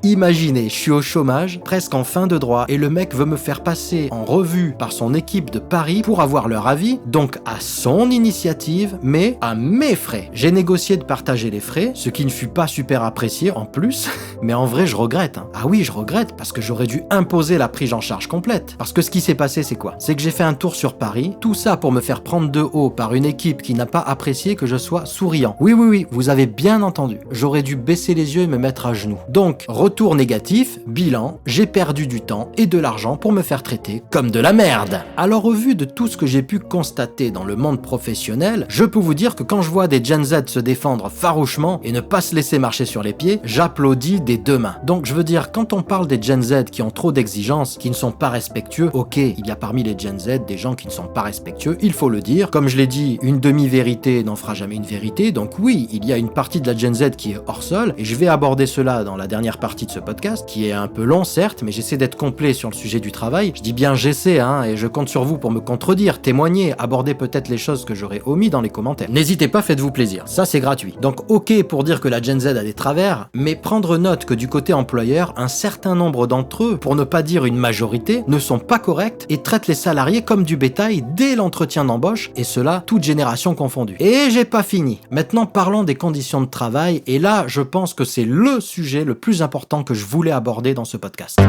Imaginez, je suis au chômage, presque en fin de droit, et le mec veut me faire passer en revue par son équipe de Paris pour avoir leur avis, donc à son initiative, mais à mes frais. J'ai négocié de partager les frais, ce qui ne fut pas super apprécié en plus, mais en vrai je regrette. Ah oui, je regrette, parce que j'aurais dû imposer la prise en charge complète. Parce que ce qui s'est passé, c'est quoi? C'est que j'ai fait un tour sur Paris, tout ça pour me faire prendre de haut par une équipe qui n'a pas apprécié que je sois souriant. Oui, vous avez bien entendu. J'aurais dû baisser les yeux et me mettre à genoux. Donc, retour négatif, bilan, j'ai perdu du temps et de l'argent pour me faire traiter comme de la merde. Alors au vu de tout ce que j'ai pu constater dans le monde professionnel, je peux vous dire que quand je vois des Gen Z se défendre farouchement et ne pas se laisser marcher sur les pieds, j'applaudis des deux mains. Donc je veux dire, quand on parle des Gen Z qui ont trop d'exigences, qui ne sont pas respectueux, ok, il y a parmi les Gen Z des gens qui ne sont pas respectueux, il faut le dire. Comme je l'ai dit, une demi-vérité n'en fera jamais une vérité, donc oui, il y a une partie de la Gen Z qui est hors sol, et je vais aborder cela dans la dernière partie de ce podcast, qui est un peu long certes, mais j'essaie d'être complet sur le sujet du travail. Je dis bien j'essaie, et je compte sur vous pour me contredire, témoigner, aborder peut-être les choses que j'aurais omis dans les commentaires. N'hésitez pas, faites-vous plaisir, ça c'est gratuit. Donc ok pour dire que la Gen Z a des travers, mais prendre note que du côté employeur, un certain nombre d'entre eux, pour ne pas dire une majorité, ne sont pas corrects et traitent les salariés comme du bétail dès l'entretien d'embauche, et cela toute génération confondue. Et j'ai pas fini. Maintenant parlons des conditions de travail, et là je pense que c'est le sujet le plus important que je voulais aborder dans ce podcast.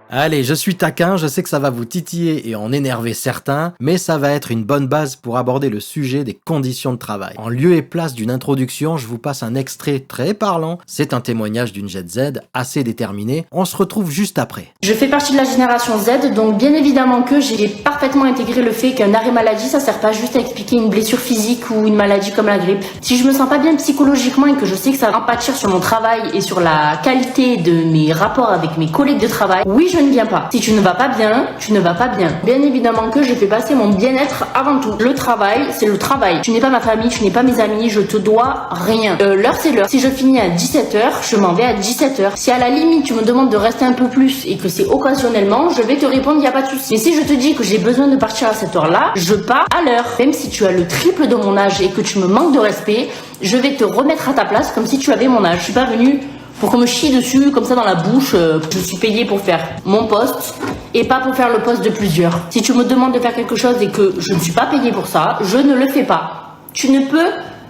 Allez, je suis taquin, je sais que ça va vous titiller et en énerver certains, mais ça va être une bonne base pour aborder le sujet des conditions de travail. En lieu et place d'une introduction, je vous passe un extrait très parlant. C'est un témoignage d'une Gen Z assez déterminée. On se retrouve juste après. Je fais partie de la génération Z, donc bien évidemment que j'ai parfaitement intégré le fait qu'un arrêt maladie, ça sert pas juste à expliquer une blessure physique ou une maladie comme la grippe. Si je me sens pas bien psychologiquement et que je sais que ça va pâtir sur mon travail et sur la qualité de mes rapports avec mes collègues de travail, oui, je ne viens pas. Si tu ne vas pas bien, tu ne vas pas bien. Bien évidemment que je fais passer mon bien-être avant tout. Le travail, c'est le travail. Tu n'es pas ma famille, tu n'es pas mes amis, je te dois rien. L'heure, c'est l'heure. Si je finis à 17h, je m'en vais à 17h. Si à la limite, tu me demandes de rester un peu plus et que c'est occasionnellement, je vais te répondre, il n'y a pas de souci. Mais si je te dis que j'ai besoin de partir à cette heure-là, je pars à l'heure. Même si tu as le triple de mon âge et que tu me manques de respect, je vais te remettre à ta place comme si tu avais mon âge. Je suis pas venue pour qu'on me chie dessus comme ça dans la bouche. Je suis payée pour faire mon poste et pas pour faire le poste de plusieurs. Si tu me demandes de faire quelque chose et que je ne suis pas payée pour ça, je ne le fais pas. Tu ne peux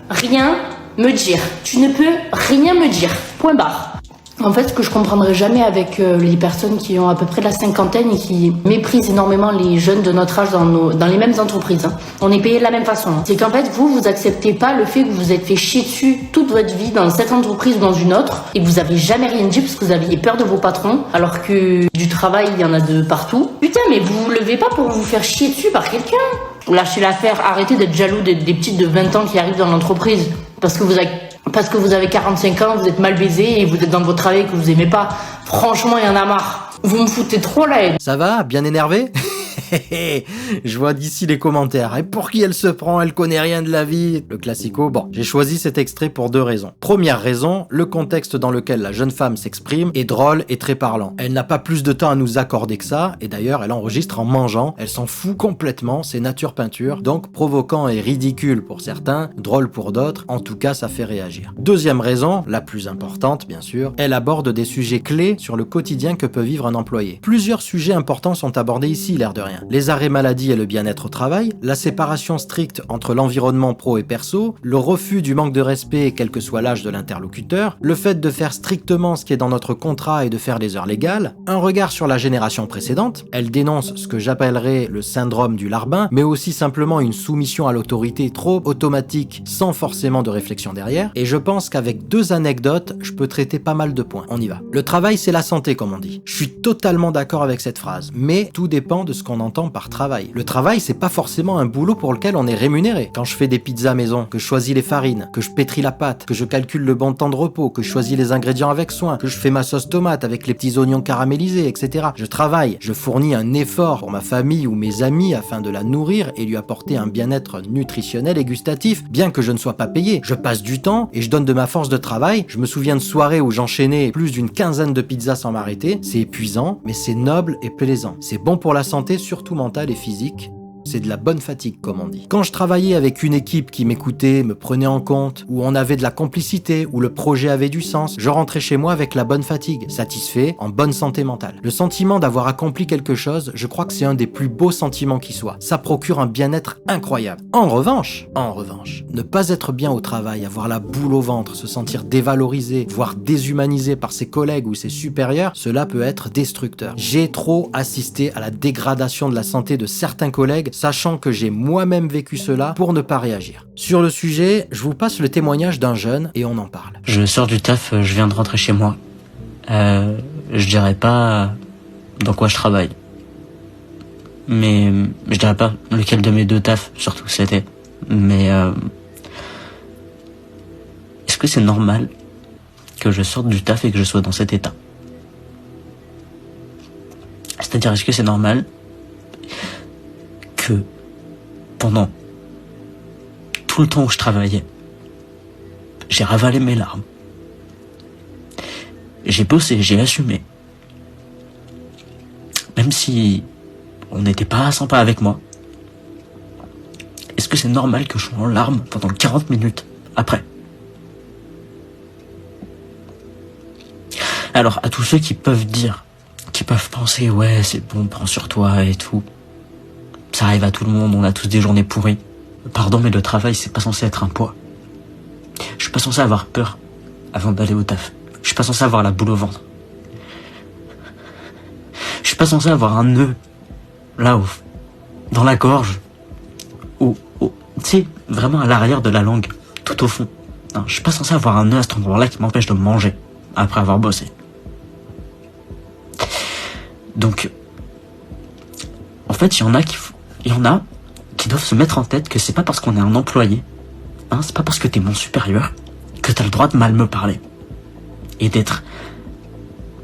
rien me dire. Tu ne peux rien me dire. Point barre. En fait, ce que je comprendrai jamais avec les personnes qui ont à peu près la cinquantaine et qui méprisent énormément les jeunes de notre âge dans les mêmes entreprises. On est payé de la même façon. C'est qu'en fait, vous acceptez pas le fait que vous vous êtes fait chier dessus toute votre vie dans cette entreprise ou dans une autre et que vous avez jamais rien dit parce que vous aviez peur de vos patrons, alors que du travail, il y en a de partout. Putain, mais vous vous levez pas pour vous faire chier dessus par quelqu'un. Lâchez l'affaire, arrêtez d'être jaloux des petites de 20 ans qui arrivent dans l'entreprise parce que vous avez 45 ans, vous êtes mal baisé et vous êtes dans votre travail que vous aimez pas. Franchement, il y en a marre. Vous me foutez trop la haine. Ça va? Bien énervé? Je vois d'ici les commentaires. Et pour qui elle se prend? Elle connaît rien de la vie. Le classico. Bon, j'ai choisi cet extrait pour 2 raisons. Première raison, le contexte dans lequel la jeune femme s'exprime est drôle et très parlant. Elle n'a pas plus de temps à nous accorder que ça, et d'ailleurs, elle enregistre en mangeant. Elle s'en fout complètement, c'est nature peinture. Donc, provoquant et ridicule pour certains, drôle pour d'autres, en tout cas, ça fait réagir. Deuxième raison, la plus importante, bien sûr, elle aborde des sujets clés sur le quotidien que peut vivre un employé. Plusieurs sujets importants sont abordés ici, l'air de rien. Les arrêts maladie et le bien-être au travail, la séparation stricte entre l'environnement pro et perso, le refus du manque de respect quel que soit l'âge de l'interlocuteur, le fait de faire strictement ce qui est dans notre contrat et de faire les heures légales, un regard sur la génération précédente, elle dénonce ce que j'appellerais le syndrome du larbin, mais aussi simplement une soumission à l'autorité trop automatique sans forcément de réflexion derrière, et je pense qu'avec 2 anecdotes, je peux traiter pas mal de points. On y va. Le travail, c'est la santé, comme on dit. Je suis totalement d'accord avec cette phrase, mais tout dépend de ce qu'on entend par travail. Le travail, c'est pas forcément un boulot pour lequel on est rémunéré. Quand je fais des pizzas maison, que je choisis les farines, que je pétris la pâte, que je calcule le bon temps de repos, que je choisis les ingrédients avec soin, que je fais ma sauce tomate avec les petits oignons caramélisés, etc. Je travaille, je fournis un effort pour ma famille ou mes amis afin de la nourrir et lui apporter un bien-être nutritionnel et gustatif, bien que je ne sois pas payé. Je passe du temps et je donne de ma force de travail. Je me souviens de soirées où j'enchaînais plus d'une quinzaine de pizzas sans m'arrêter. C'est épuisant, mais c'est noble et plaisant. C'est bon pour la santé, surtout mentale et physique. C'est de la bonne fatigue, comme on dit. Quand je travaillais avec une équipe qui m'écoutait, me prenait en compte, où on avait de la complicité, où le projet avait du sens, je rentrais chez moi avec la bonne fatigue, satisfait, en bonne santé mentale. Le sentiment d'avoir accompli quelque chose, je crois que c'est un des plus beaux sentiments qui soit. Ça procure un bien-être incroyable. En revanche, ne pas être bien au travail, avoir la boule au ventre, se sentir dévalorisé, voire déshumanisé par ses collègues ou ses supérieurs, cela peut être destructeur. J'ai trop assisté à la dégradation de la santé de certains collègues, sachant que j'ai moi-même vécu cela pour ne pas réagir. Sur le sujet, je vous passe le témoignage d'un jeune et on en parle. Je sors du taf, je viens de rentrer chez moi. Je dirais pas dans quoi je travaille. Mais je dirais pas lequel de mes 2 tafs, surtout c'était. Mais est-ce que c'est normal que je sorte du taf et que je sois dans cet état? C'est-à-dire, est-ce que c'est normal que pendant tout le temps où je travaillais, j'ai ravalé mes larmes, j'ai bossé, j'ai assumé, même si on n'était pas sympa avec moi? Est-ce que c'est normal que je sois en larmes pendant 40 minutes après? Alors, à tous ceux qui peuvent dire, qui peuvent penser, ouais, c'est bon, prends sur toi et tout, ça arrive à tout le monde, on a tous des journées pourries. Pardon, mais le travail, c'est pas censé être un poids. Je suis pas censé avoir peur avant d'aller au taf. Je suis pas censé avoir la boule au ventre. Je suis pas censé avoir un nœud, là, dans la gorge, ou tu sais, vraiment à l'arrière de la langue, tout au fond. Non, je suis pas censé avoir un nœud à cet endroit-là qui m'empêche de manger, après avoir bossé. Donc, en fait, il y en a qui doivent se mettre en tête que c'est pas parce qu'on est un employé, hein, c'est pas parce que t'es mon supérieur, que t'as le droit de mal me parler. Et d'être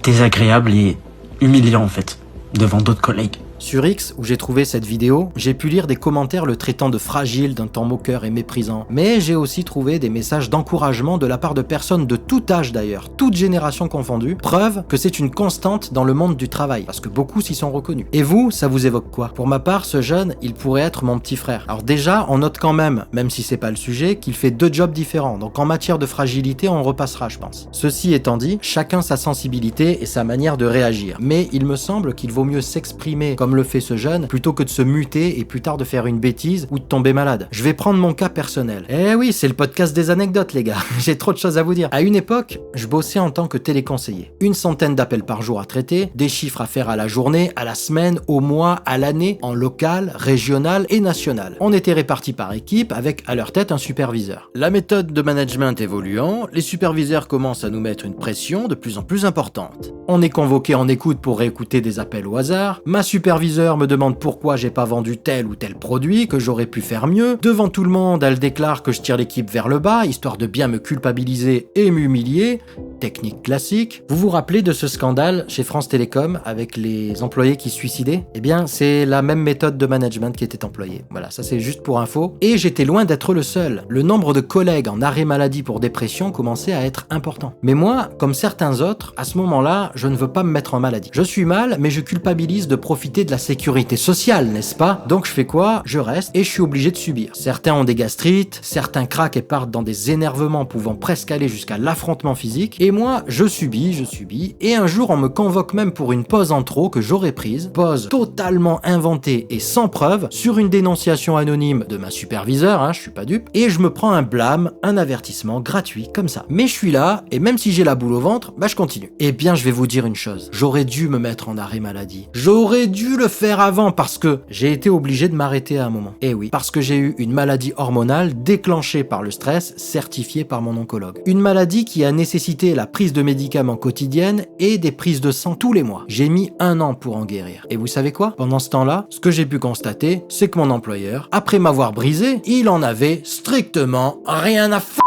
désagréable et humiliant, en fait, devant d'autres collègues. Sur X, où j'ai trouvé cette vidéo, j'ai pu lire des commentaires le traitant de fragile, d'un ton moqueur et méprisant. Mais j'ai aussi trouvé des messages d'encouragement de la part de personnes de tout âge d'ailleurs, toute génération confondue, preuve que c'est une constante dans le monde du travail, parce que beaucoup s'y sont reconnus. Et vous, ça vous évoque quoi? Pour ma part, ce jeune, il pourrait être mon petit frère. Alors déjà, on note quand même si c'est pas le sujet, qu'il fait 2 jobs différents, donc en matière de fragilité, on repassera, je pense. Ceci étant dit, chacun sa sensibilité et sa manière de réagir. Mais il me semble qu'il vaut mieux s'exprimer comme le fait ce jeune, plutôt que de se muter et plus tard de faire une bêtise ou de tomber malade. Je vais prendre mon cas personnel. Eh oui, c'est le podcast des anecdotes, les gars. J'ai trop de choses à vous dire. À une époque, je bossais en tant que téléconseiller. 100 d'appels par jour à traiter, des chiffres à faire à la journée, à la semaine, au mois, à l'année, en local, régional et national. On était répartis par équipe avec à leur tête un superviseur. La méthode de management évoluant, les superviseurs commencent à nous mettre une pression de plus en plus importante. On est convoqué en écoute pour réécouter des appels au hasard. Ma superviseure superviseur me demande pourquoi j'ai pas vendu tel ou tel produit, que j'aurais pu faire mieux. Devant tout le monde, elle déclare que je tire l'équipe vers le bas, histoire de bien me culpabiliser et m'humilier. Technique classique. Vous vous rappelez de ce scandale chez France Télécom avec les employés qui se suicidaient? Eh bien, c'est la même méthode de management qui était employée. Voilà, ça c'est juste pour info. Et j'étais loin d'être le seul. Le nombre de collègues en arrêt maladie pour dépression commençait à être important. Mais moi, comme certains autres, à ce moment-là, je ne veux pas me mettre en maladie. Je suis mal, mais je culpabilise de profiter de la sécurité sociale, n'est-ce pas? Donc je fais quoi? Je reste et je suis obligé de subir. Certains ont des gastrites, certains craquent et partent dans des énervements pouvant presque aller jusqu'à l'affrontement physique. Et moi, je subis, et un jour on me convoque même pour une pause en trop que j'aurais prise, pause totalement inventée et sans preuve, sur une dénonciation anonyme de ma superviseure, je suis pas dupe, et je me prends un blâme, un avertissement gratuit, comme ça. Mais je suis là, et même si j'ai la boule au ventre, je continue. Eh bien, je vais vous dire une chose, j'aurais dû me mettre en arrêt maladie. J'aurais dû le faire avant, parce que j'ai été obligé de m'arrêter à un moment. Eh oui, parce que j'ai eu une maladie hormonale déclenchée par le stress, certifiée par mon oncologue. Une maladie qui a nécessité la prise de médicaments quotidiennes et des prises de sang tous les mois. J'ai mis 1 an pour en guérir. Et vous savez quoi? Pendant ce temps-là, ce que j'ai pu constater, c'est que mon employeur, après m'avoir brisé, il en avait strictement rien à foutre.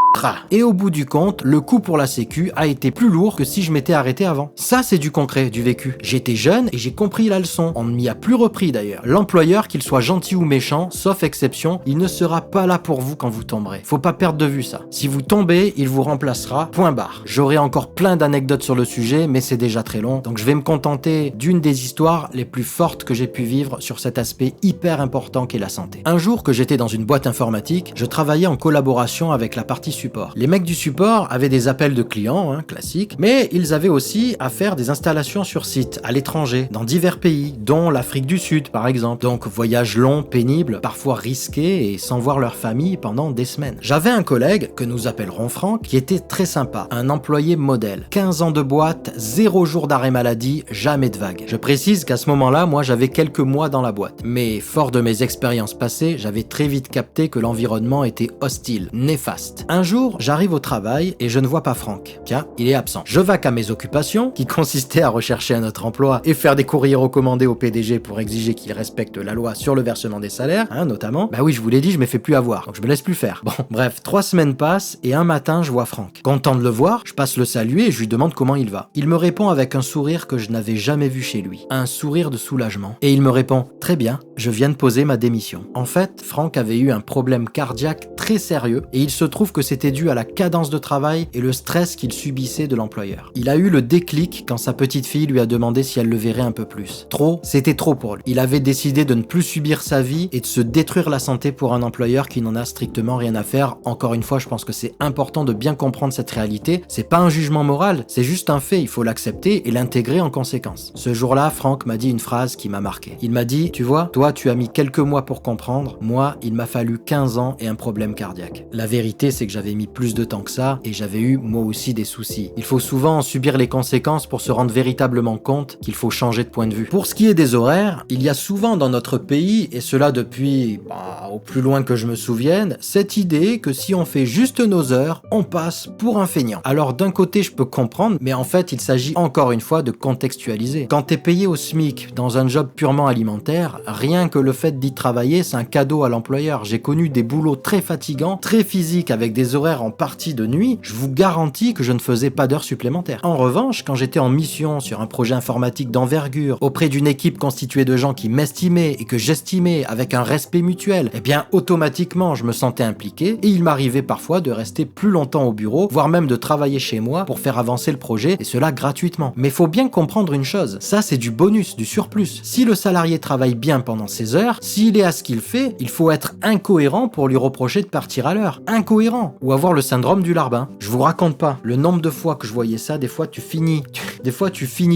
Et au bout du compte, le coût pour la sécu a été plus lourd que si je m'étais arrêté avant. Ça, c'est du concret, du vécu. J'étais jeune et j'ai compris la leçon. On ne m'y a plus repris d'ailleurs. L'employeur, qu'il soit gentil ou méchant, sauf exception, il ne sera pas là pour vous quand vous tomberez. Faut pas perdre de vue ça. Si vous tombez, il vous remplacera, point barre. J'aurai encore plein d'anecdotes sur le sujet, mais c'est déjà très long, donc je vais me contenter d'une des histoires les plus fortes que j'ai pu vivre sur cet aspect hyper important qu'est la santé. Un jour que j'étais dans une boîte informatique, je travaillais en collaboration avec la partie support. Les mecs du support avaient des appels de clients, classiques, mais ils avaient aussi à faire des installations sur site, à l'étranger, dans divers pays, dont l'Afrique du Sud par exemple. Donc voyage long, pénible, parfois risqué et sans voir leur famille pendant des semaines. J'avais un collègue, que nous appellerons Franck, qui était très sympa, un employé modèle. 15 ans de boîte, 0 jour d'arrêt maladie, jamais de vague. Je précise qu'à ce moment-là, moi j'avais quelques mois dans la boîte. Mais fort de mes expériences passées, j'avais très vite capté que l'environnement était hostile, néfaste. Un jour, j'arrive au travail et je ne vois pas Franck. Tiens, il est absent. Je vaque à mes occupations, qui consistaient à rechercher un autre emploi et faire des courriers recommandés au PDG pour exiger qu'il respecte la loi sur le versement des salaires, notamment. Bah oui, je vous l'ai dit, je me fais plus avoir, donc je me laisse plus faire. Bon, bref, 3 semaines passent et un matin, je vois Franck. Content de le voir, je passe le saluer et je lui demande comment il va. Il me répond avec un sourire que je n'avais jamais vu chez lui. Un sourire de soulagement. Et il me répond, très bien, je viens de poser ma démission. En fait, Franck avait eu un problème cardiaque très sérieux et il se trouve que c'était dû à la cadence de travail et le stress qu'il subissait de l'employeur. Il a eu le déclic quand sa petite fille lui a demandé si elle le verrait un peu plus. Trop, c'était trop pour lui. Il avait décidé de ne plus subir sa vie et de se détruire la santé pour un employeur qui n'en a strictement rien à faire. Encore une fois, je pense que c'est important de bien comprendre cette réalité. C'est pas un jugement moral, c'est juste un fait. Il faut l'accepter et l'intégrer en conséquence. Ce jour-là, Franck m'a dit une phrase qui m'a marqué. Il m'a dit, tu vois, toi tu as mis quelques mois pour comprendre, moi il m'a fallu 15 ans et un problème cardiaque. La vérité, c'est que j'avais mis plus de temps que ça et j'avais eu moi aussi des soucis. Il faut souvent en subir les conséquences pour se rendre véritablement compte qu'il faut changer de point de vue. Pour ce qui est des horaires, il y a souvent dans notre pays, et cela depuis au plus loin que je me souvienne, cette idée que si on fait juste nos heures, on passe pour un feignant. Alors d'un côté je peux comprendre, mais en fait il s'agit encore une fois de contextualiser. Quand t'es payé au SMIC dans un job purement alimentaire, rien que le fait d'y travailler c'est un cadeau à l'employeur. J'ai connu des boulots très fatigants, très physiques avec des horaires en partie de nuit, je vous garantis que je ne faisais pas d'heures supplémentaires. En revanche, quand j'étais en mission sur un projet informatique d'envergure, auprès d'une équipe constituée de gens qui m'estimaient et que j'estimais avec un respect mutuel, eh bien automatiquement je me sentais impliqué et il m'arrivait parfois de rester plus longtemps au bureau, voire même de travailler chez moi pour faire avancer le projet et cela gratuitement. Mais faut bien comprendre une chose, ça c'est du bonus, du surplus. Si le salarié travaille bien pendant ses heures, s'il est à ce qu'il fait, il faut être incohérent pour lui reprocher de partir à l'heure. Incohérent. Ou avoir le syndrome du larbin. Je vous raconte pas le nombre de fois que je voyais ça, des fois tu finis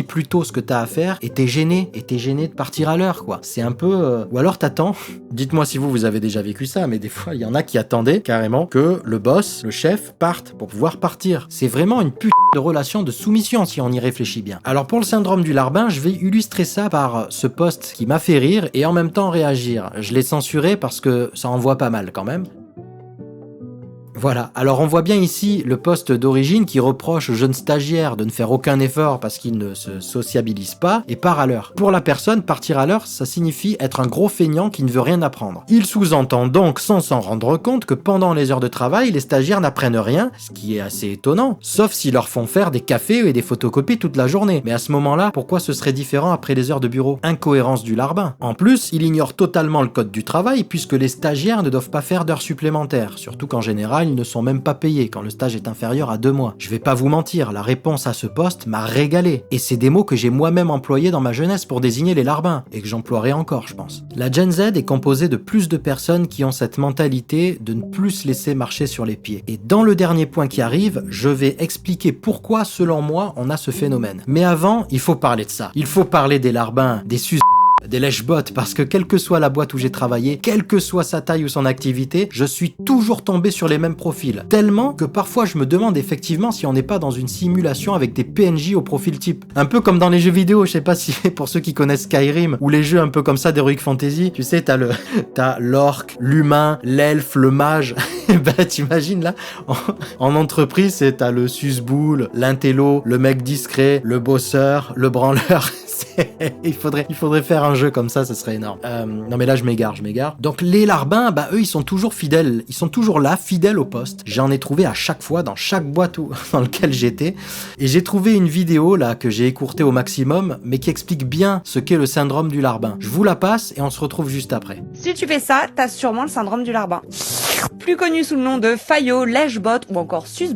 plus tôt ce que t'as à faire et t'es gêné de partir à l'heure quoi. C'est un peu ou alors t'attends. Dites-moi si vous avez déjà vécu ça, mais des fois il y en a qui attendaient carrément que le boss, le chef parte pour pouvoir partir. C'est vraiment une putain de relation de soumission si on y réfléchit bien. Alors pour le syndrome du larbin, je vais illustrer ça par ce post qui m'a fait rire et en même temps réagir. Je l'ai censuré parce que ça envoie pas mal quand même. Voilà, alors on voit bien ici le poste d'origine qui reproche aux jeunes stagiaires de ne faire aucun effort parce qu'ils ne se sociabilisent pas et part à l'heure. Pour la personne, partir à l'heure, ça signifie être un gros feignant qui ne veut rien apprendre. Il sous-entend donc, sans s'en rendre compte, que pendant les heures de travail, les stagiaires n'apprennent rien, ce qui est assez étonnant, sauf s'ils leur font faire des cafés et des photocopies toute la journée. Mais à ce moment-là, pourquoi ce serait différent après les heures de bureau? Incohérence du larbin. En plus, il ignore totalement le code du travail puisque les stagiaires ne doivent pas faire d'heures supplémentaires, surtout qu'en général, ils ne sont même pas payés quand le stage est inférieur à 2 mois. Je vais pas vous mentir, la réponse à ce poste m'a régalé. Et c'est des mots que j'ai moi-même employés dans ma jeunesse pour désigner les larbins, et que j'emploierai encore, je pense. La Gen Z est composée de plus de personnes qui ont cette mentalité de ne plus se laisser marcher sur les pieds. Et dans le dernier point qui arrive, je vais expliquer pourquoi, selon moi, on a ce phénomène. Mais avant, il faut parler de ça. Il faut parler des larbins, des des lèche-bottes, parce que quelle que soit la boîte où j'ai travaillé, quelle que soit sa taille ou son activité, je suis toujours tombé sur les mêmes profils. Tellement que parfois je me demande effectivement si on n'est pas dans une simulation avec des PNJ au profil type. Un peu comme dans les jeux vidéo, je sais pas si pour ceux qui connaissent Skyrim, ou les jeux un peu comme ça d'Heroic Fantasy, tu sais, t'as l'orc, l'humain, l'elfe, le mage. Bah t'imagines là, en entreprise, t'as le susboule, l'intello, le mec discret, le bosseur, le branleur. Il faudrait faire un jeu comme ça serait énorme. Non mais là je m'égare. Donc les larbins, bah eux ils sont toujours fidèles, ils sont toujours là, fidèles au poste. J'en ai trouvé à chaque fois dans chaque boîte dans laquelle j'étais, et j'ai trouvé une vidéo là que j'ai écourtée au maximum, mais qui explique bien ce qu'est le syndrome du larbin. Je vous la passe et on se retrouve juste après. Si tu fais ça, t'as sûrement le syndrome du larbin. Plus connu sous le nom de faillot, lèche-botte ou encore sus.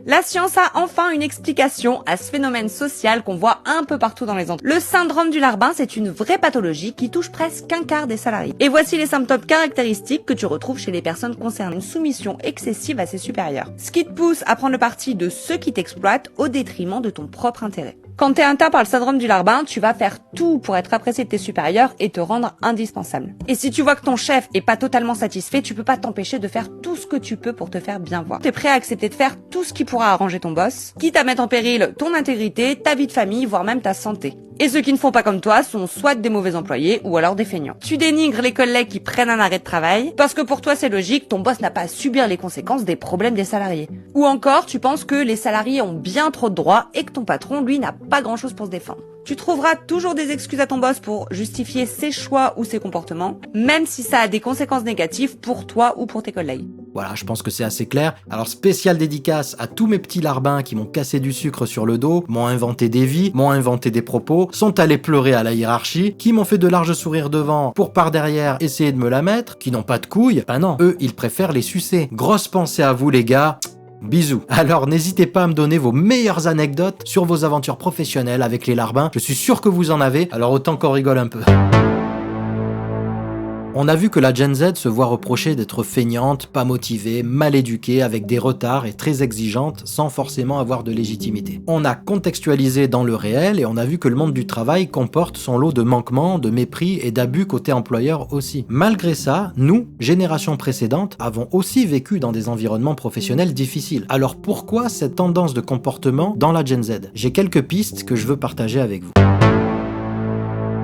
La science a enfin une explication à ce phénomène social qu'on voit un peu partout dans les entreprises. Le syndrome du larbin, c'est une vraie pathologie qui touche presque un quart des salariés. Et voici les symptômes caractéristiques que tu retrouves chez les personnes concernées. Une soumission excessive à ses supérieurs. Ce qui te pousse à prendre le parti de ceux qui t'exploitent au détriment de ton propre intérêt. Quand t'es atteint par le syndrome du larbin, tu vas faire tout pour être apprécié de tes supérieurs et te rendre indispensable. Et si tu vois que ton chef est pas totalement satisfait, tu peux pas t'empêcher de faire tout ce que tu peux pour te faire bien voir. T'es prêt à accepter de faire tout ce qui pourra arranger ton boss, quitte à mettre en péril ton intégrité, ta vie de famille, voire même ta santé. Et ceux qui ne font pas comme toi sont soit des mauvais employés ou alors des feignants. Tu dénigres les collègues qui prennent un arrêt de travail parce que pour toi c'est logique, ton boss n'a pas à subir les conséquences des problèmes des salariés. Ou encore tu penses que les salariés ont bien trop de droits et que ton patron lui n'a pas grand chose pour se défendre. Tu trouveras toujours des excuses à ton boss pour justifier ses choix ou ses comportements, même si ça a des conséquences négatives pour toi ou pour tes collègues. Voilà, je pense que c'est assez clair. Alors, spéciale dédicace à tous mes petits larbins qui m'ont cassé du sucre sur le dos, m'ont inventé des vies, m'ont inventé des propos, sont allés pleurer à la hiérarchie, qui m'ont fait de larges sourires devant pour par derrière essayer de me la mettre, qui n'ont pas de couilles. Ben non, eux, ils préfèrent les sucer. Grosse pensée à vous les gars. Bisous. Alors n'hésitez pas à me donner vos meilleures anecdotes sur vos aventures professionnelles avec les larbins. Je suis sûr que vous en avez, alors autant qu'on rigole un peu. On a vu que la Gen Z se voit reprocher d'être feignante, pas motivée, mal éduquée, avec des retards et très exigeante, sans forcément avoir de légitimité. On a contextualisé dans le réel et on a vu que le monde du travail comporte son lot de manquements, de mépris et d'abus côté employeur aussi. Malgré ça, nous, génération précédente, avons aussi vécu dans des environnements professionnels difficiles. Alors pourquoi cette tendance de comportement dans la Gen Z? J'ai quelques pistes que je veux partager avec vous.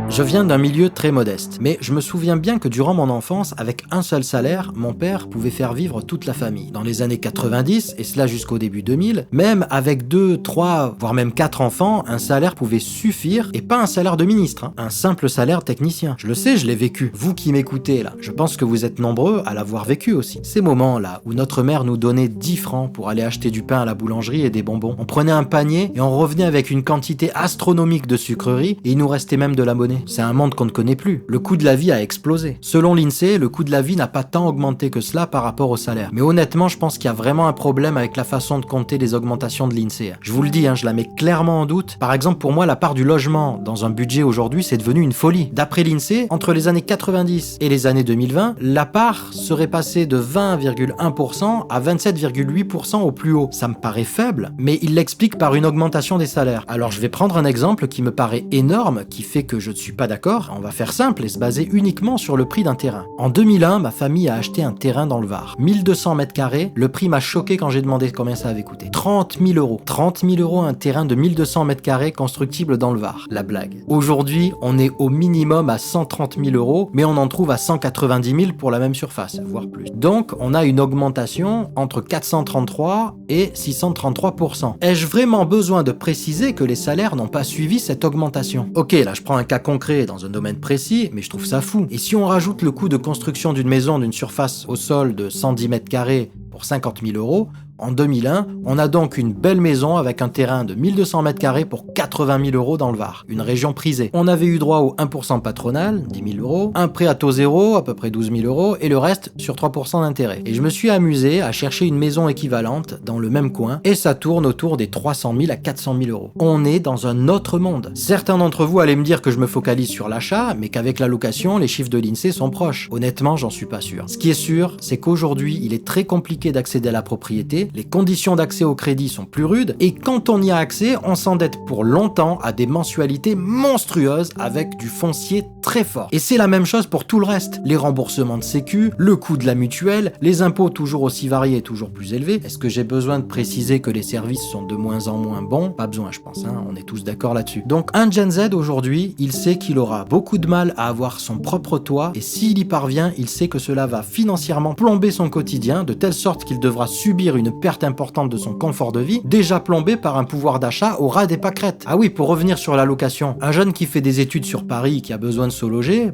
Je viens d'un milieu très modeste, mais je me souviens bien que durant mon enfance, avec un seul salaire, mon père pouvait faire vivre toute la famille. Dans les années 90, et cela jusqu'au début 2000, même avec 2, 3, voire même 4 enfants, un salaire pouvait suffire, et pas un salaire de ministre, un simple salaire technicien. Je le sais, je l'ai vécu. Vous qui m'écoutez là, je pense que vous êtes nombreux à l'avoir vécu aussi. Ces moments-là, où notre mère nous donnait 10 francs pour aller acheter du pain à la boulangerie et des bonbons. On prenait un panier et on revenait avec une quantité astronomique de sucreries, et il nous restait même de la monnaie. C'est un monde qu'on ne connaît plus. Le coût de la vie a explosé. Selon l'INSEE, le coût de la vie n'a pas tant augmenté que cela par rapport au salaire. Mais honnêtement, je pense qu'il y a vraiment un problème avec la façon de compter les augmentations de l'INSEE. Je vous le dis, je la mets clairement en doute. Par exemple, pour moi, la part du logement dans un budget aujourd'hui, c'est devenu une folie. D'après l'INSEE, entre les années 90 et les années 2020, la part serait passée de 20,1% à 27,8% au plus haut. Ça me paraît faible, mais il l'explique par une augmentation des salaires. Alors je vais prendre un exemple qui me paraît énorme, qui fait que je ne suis suis pas d'accord, on va faire simple et se baser uniquement sur le prix d'un terrain. En 2001, ma famille a acheté un terrain dans le Var. 1200 mètres carrés, le prix m'a choqué quand j'ai demandé combien ça avait coûté. 30 000 euros. 30 000 euros un terrain de 1200 mètres carrés constructible dans le Var. La blague. Aujourd'hui, on est au minimum à 130 000 euros, mais on en trouve à 190 000 pour la même surface, voire plus. Donc, on a une augmentation entre 433 et 633%. Ai-je vraiment besoin de préciser que les salaires n'ont pas suivi cette augmentation? Ok, là je prends un cas concret dans un domaine précis, mais je trouve ça fou. Et si on rajoute le coût de construction d'une maison d'une surface au sol de 110 mètres carrés pour 50 000 euros, en 2001, on a donc une belle maison avec un terrain de 1200 mètres carrés pour 80 000 euros dans le Var, une région prisée. On avait eu droit au 1% patronal, 10 000 euros, un prêt à taux zéro, à peu près 12 000 euros, et le reste sur 3% d'intérêt. Et je me suis amusé à chercher une maison équivalente dans le même coin, et ça tourne autour des 300 000 à 400 000 euros. On est dans un autre monde. Certains d'entre vous allaient me dire que je me focalise sur l'achat, mais qu'avec la location, les chiffres de l'INSEE sont proches. Honnêtement, j'en suis pas sûr. Ce qui est sûr, c'est qu'aujourd'hui, il est très compliqué d'accéder à la propriété, les conditions d'accès au crédit sont plus rudes, et quand on y a accès, on s'endette pour longtemps à des mensualités monstrueuses avec du foncier très fort. Et c'est la même chose pour tout le reste. Les remboursements de sécu, le coût de la mutuelle, les impôts toujours aussi variés et toujours plus élevés. Est-ce que j'ai besoin de préciser que les services sont de moins en moins bons? Pas besoin, je pense, hein, on est tous d'accord là-dessus. Donc un Gen Z aujourd'hui, il sait qu'il aura beaucoup de mal à avoir son propre toit, et s'il y parvient, il sait que cela va financièrement plomber son quotidien, de telle sorte qu'il devra subir une perte importante de son confort de vie, déjà plombé par un pouvoir d'achat au ras des pâquerettes. Ah oui, pour revenir sur la location, un jeune qui fait des études sur Paris, qui a besoin de se loger,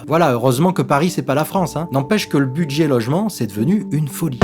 voilà, heureusement que Paris c'est pas la France, hein. N'empêche que le budget logement, c'est devenu une folie.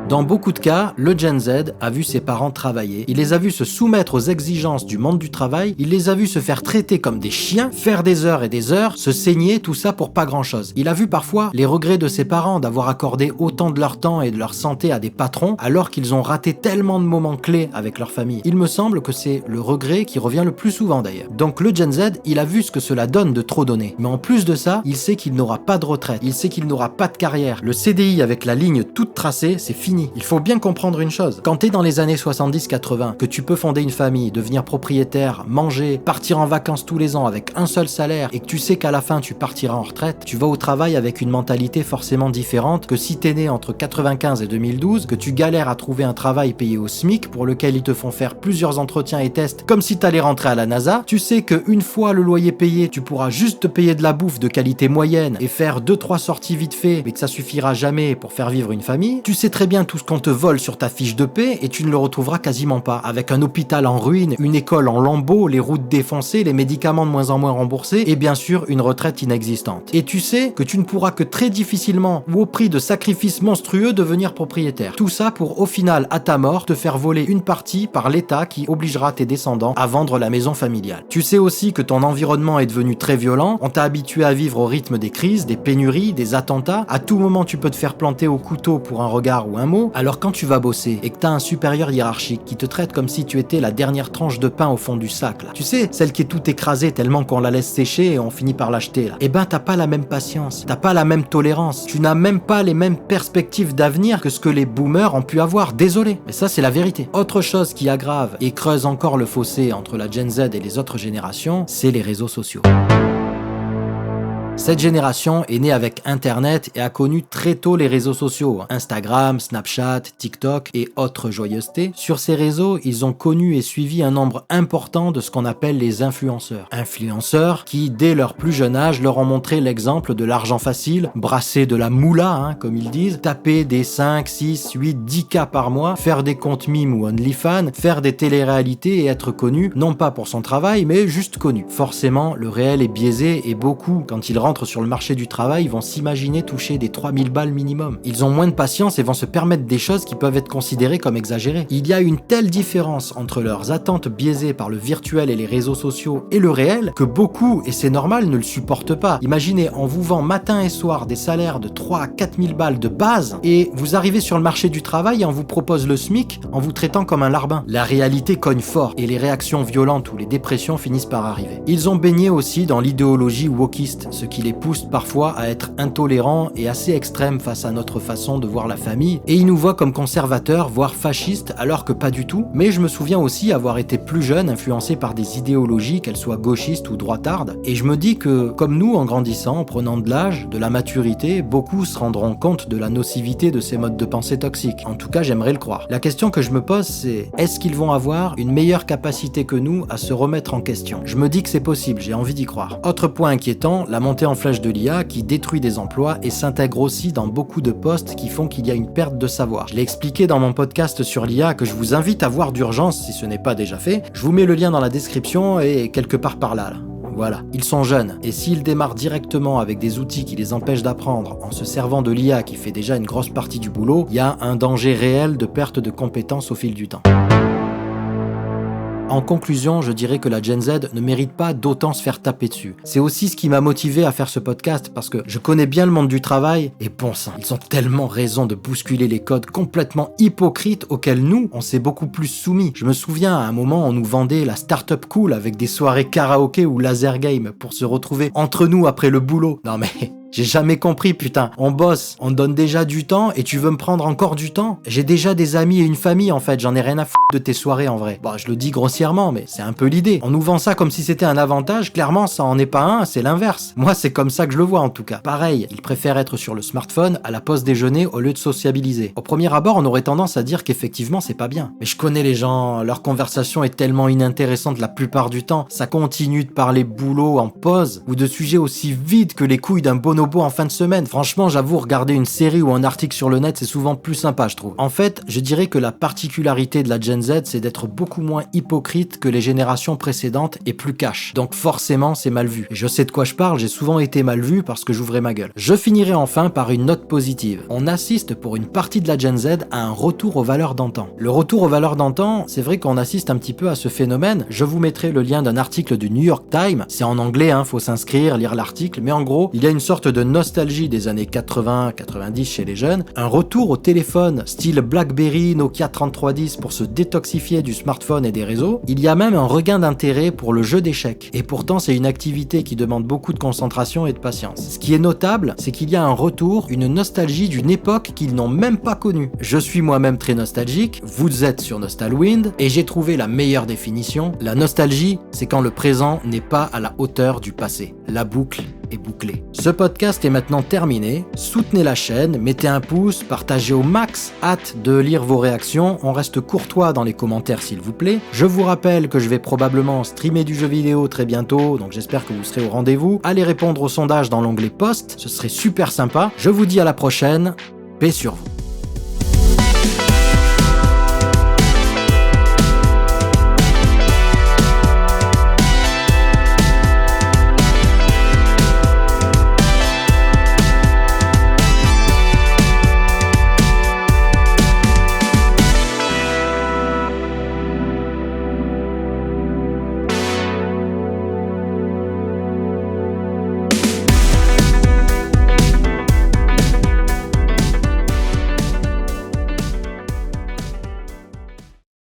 Dans beaucoup de cas, le Gen Z a vu ses parents travailler, il les a vus se soumettre aux exigences du monde du travail, il les a vus se faire traiter comme des chiens, faire des heures et des heures, se saigner, tout ça pour pas grand chose. Il a vu parfois les regrets de ses parents d'avoir accordé autant de leur temps et de leur santé à des patrons, alors qu'ils ont raté tellement de moments clés avec leur famille. Il me semble que c'est le regret qui revient le plus souvent d'ailleurs. Donc le Gen Z, il a vu ce que cela donne de trop donner. Mais en plus de ça, il sait qu'il n'aura pas de retraite, il sait qu'il n'aura pas de carrière. Le CDI avec la ligne toute tracée, c'est fini. Il faut bien comprendre une chose. Quand t'es dans les années 70-80, que tu peux fonder une famille, devenir propriétaire, manger, partir en vacances tous les ans avec un seul salaire et que tu sais qu'à la fin tu partiras en retraite, tu vas au travail avec une mentalité forcément différente que si t'es né entre 95 et 2012, que tu galères à trouver un travail payé au SMIC pour lequel ils te font faire plusieurs entretiens et tests comme si t'allais rentrer à la NASA. Tu sais qu'une fois le loyer payé, tu pourras juste te payer de la bouffe de qualité moyenne et faire 2-3 sorties vite fait, mais que ça suffira jamais pour faire vivre une famille. Tu sais très bien tout ce qu'on te vole sur ta fiche de paie et tu ne le retrouveras quasiment pas. Avec un hôpital en ruine, une école en lambeaux, les routes défoncées, les médicaments de moins en moins remboursés et bien sûr une retraite inexistante. Et tu sais que tu ne pourras que très difficilement ou au prix de sacrifices monstrueux devenir propriétaire. Tout ça pour au final, à ta mort, te faire voler une partie par l'État qui obligera tes descendants à vendre la maison familiale. Tu sais aussi que ton environnement est devenu très violent, on t'a habitué à vivre au rythme des crises, des pénuries, des attentats, à tout moment tu peux te faire planter au couteau pour un regard ou un mot. Alors quand tu vas bosser et que t'as un supérieur hiérarchique qui te traite comme si tu étais la dernière tranche de pain au fond du sac, là. Tu sais, celle qui est tout écrasée tellement qu'on la laisse sécher et on finit par l'acheter, là. Eh ben, t'as pas la même patience, t'as pas la même tolérance, tu n'as même pas les mêmes perspectives d'avenir que ce que les boomers ont pu avoir, désolé. Mais ça, c'est la vérité. Autre chose qui aggrave et creuse encore le fossé entre la Gen Z et les autres générations, c'est les réseaux sociaux. Cette génération est née avec Internet et a connu très tôt les réseaux sociaux, Instagram, Snapchat, TikTok et autres joyeusetés. Sur ces réseaux, ils ont connu et suivi un nombre important de ce qu'on appelle les influenceurs. Influenceurs qui, dès leur plus jeune âge, leur ont montré l'exemple de l'argent facile, brasser de la moula, comme ils disent, taper des 5, 6, 8, 10K par mois, faire des comptes mimes ou OnlyFans, faire des téléréalités et être connu, non pas pour son travail, mais juste connu. Forcément, le réel est biaisé et beaucoup, quand ils rentrent sur le marché du travail, vont s'imaginer toucher des 3000 balles minimum. Ils ont moins de patience et vont se permettre des choses qui peuvent être considérées comme exagérées. Il y a une telle différence entre leurs attentes biaisées par le virtuel et les réseaux sociaux et le réel que beaucoup, et c'est normal, ne le supportent pas. Imaginez, on vous vend matin et soir des salaires de 3 à 4000 balles de base et vous arrivez sur le marché du travail et on vous propose le SMIC en vous traitant comme un larbin. La réalité cogne fort et les réactions violentes ou les dépressions finissent par arriver. Ils ont baigné aussi dans l'idéologie wokiste, ce qui qui les pousse parfois à être intolérants et assez extrêmes face à notre façon de voir la famille, et ils nous voient comme conservateurs, voire fascistes, alors que pas du tout. Mais je me souviens aussi avoir été plus jeune, influencé par des idéologies, qu'elles soient gauchistes ou droitardes, et je me dis que, comme nous, en grandissant, en prenant de l'âge, de la maturité, beaucoup se rendront compte de la nocivité de ces modes de pensée toxiques. En tout cas, j'aimerais le croire. La question que je me pose, c'est est-ce qu'ils vont avoir une meilleure capacité que nous à se remettre en question? Je me dis que c'est possible, j'ai envie d'y croire. Autre point inquiétant, la montée en flèche de l'IA qui détruit des emplois et s'intègre aussi dans beaucoup de postes qui font qu'il y a une perte de savoir. Je l'ai expliqué dans mon podcast sur l'IA que je vous invite à voir d'urgence si ce n'est pas déjà fait. Je vous mets le lien dans la description et quelque part par là. Voilà, ils sont jeunes, et s'ils démarrent directement avec des outils qui les empêchent d'apprendre en se servant de l'IA qui fait déjà une grosse partie du boulot, il y a un danger réel de perte de compétences au fil du temps. En conclusion, je dirais que la Gen Z ne mérite pas d'autant se faire taper dessus. C'est aussi ce qui m'a motivé à faire ce podcast, parce que je connais bien le monde du travail, et bon sang, ils ont tellement raison de bousculer les codes complètement hypocrites auxquels nous, on s'est beaucoup plus soumis. Je me souviens, à un moment, on nous vendait la start-up cool avec des soirées karaoké ou laser game pour se retrouver entre nous après le boulot. Non mais... j'ai jamais compris, putain. On bosse, on donne déjà du temps et tu veux me prendre encore du temps? J'ai déjà des amis et une famille en fait, j'en ai rien à foutre de tes soirées en vrai. Bon, je le dis grossièrement, mais c'est un peu l'idée. On nous vend ça comme si c'était un avantage, clairement ça en est pas un, c'est l'inverse. Moi c'est comme ça que je le vois en tout cas. Pareil, ils préfèrent être sur le smartphone à la pause déjeuner au lieu de sociabiliser. Au premier abord, on aurait tendance à dire qu'effectivement c'est pas bien. Mais je connais les gens, leur conversation est tellement inintéressante la plupart du temps. Ça continue de parler boulot en pause ou de sujets aussi vides que les couilles d'un bonobo en fin de semaine. Franchement, j'avoue, regarder une série ou un article sur le net, c'est souvent plus sympa, je trouve. En fait, je dirais que la particularité de la Gen Z, c'est d'être beaucoup moins hypocrite que les générations précédentes et plus cash. Donc forcément, c'est mal vu. Et je sais de quoi je parle, j'ai souvent été mal vu parce que j'ouvrais ma gueule. Je finirai enfin par une note positive. On assiste pour une partie de la Gen Z à un retour aux valeurs d'antan. Le retour aux valeurs d'antan, c'est vrai qu'on assiste un petit peu à ce phénomène. Je vous mettrai le lien d'un article du New York Times. C'est en anglais, faut s'inscrire, lire l'article, mais en gros, il y a une sorte de nostalgie des années 80-90 chez les jeunes, un retour au téléphone style BlackBerry, Nokia 3310 pour se détoxifier du smartphone et des réseaux. Il y a même un regain d'intérêt pour le jeu d'échecs. Et pourtant, c'est une activité qui demande beaucoup de concentration et de patience. Ce qui est notable, c'est qu'il y a un retour, une nostalgie d'une époque qu'ils n'ont même pas connue. Je suis moi-même très nostalgique, vous êtes sur Nostalwind, et j'ai trouvé la meilleure définition. La nostalgie, c'est quand le présent n'est pas à la hauteur du passé. La boucle est bouclée. Ce podcast est maintenant terminé. Soutenez la chaîne, mettez un pouce, partagez au max. Hâte de lire vos réactions. On reste courtois dans les commentaires s'il vous plaît. Je vous rappelle que je vais probablement streamer du jeu vidéo très bientôt, donc j'espère que vous serez au rendez-vous. Allez répondre au sondage dans l'onglet post, ce serait super sympa. Je vous dis à la prochaine. Paix sur vous.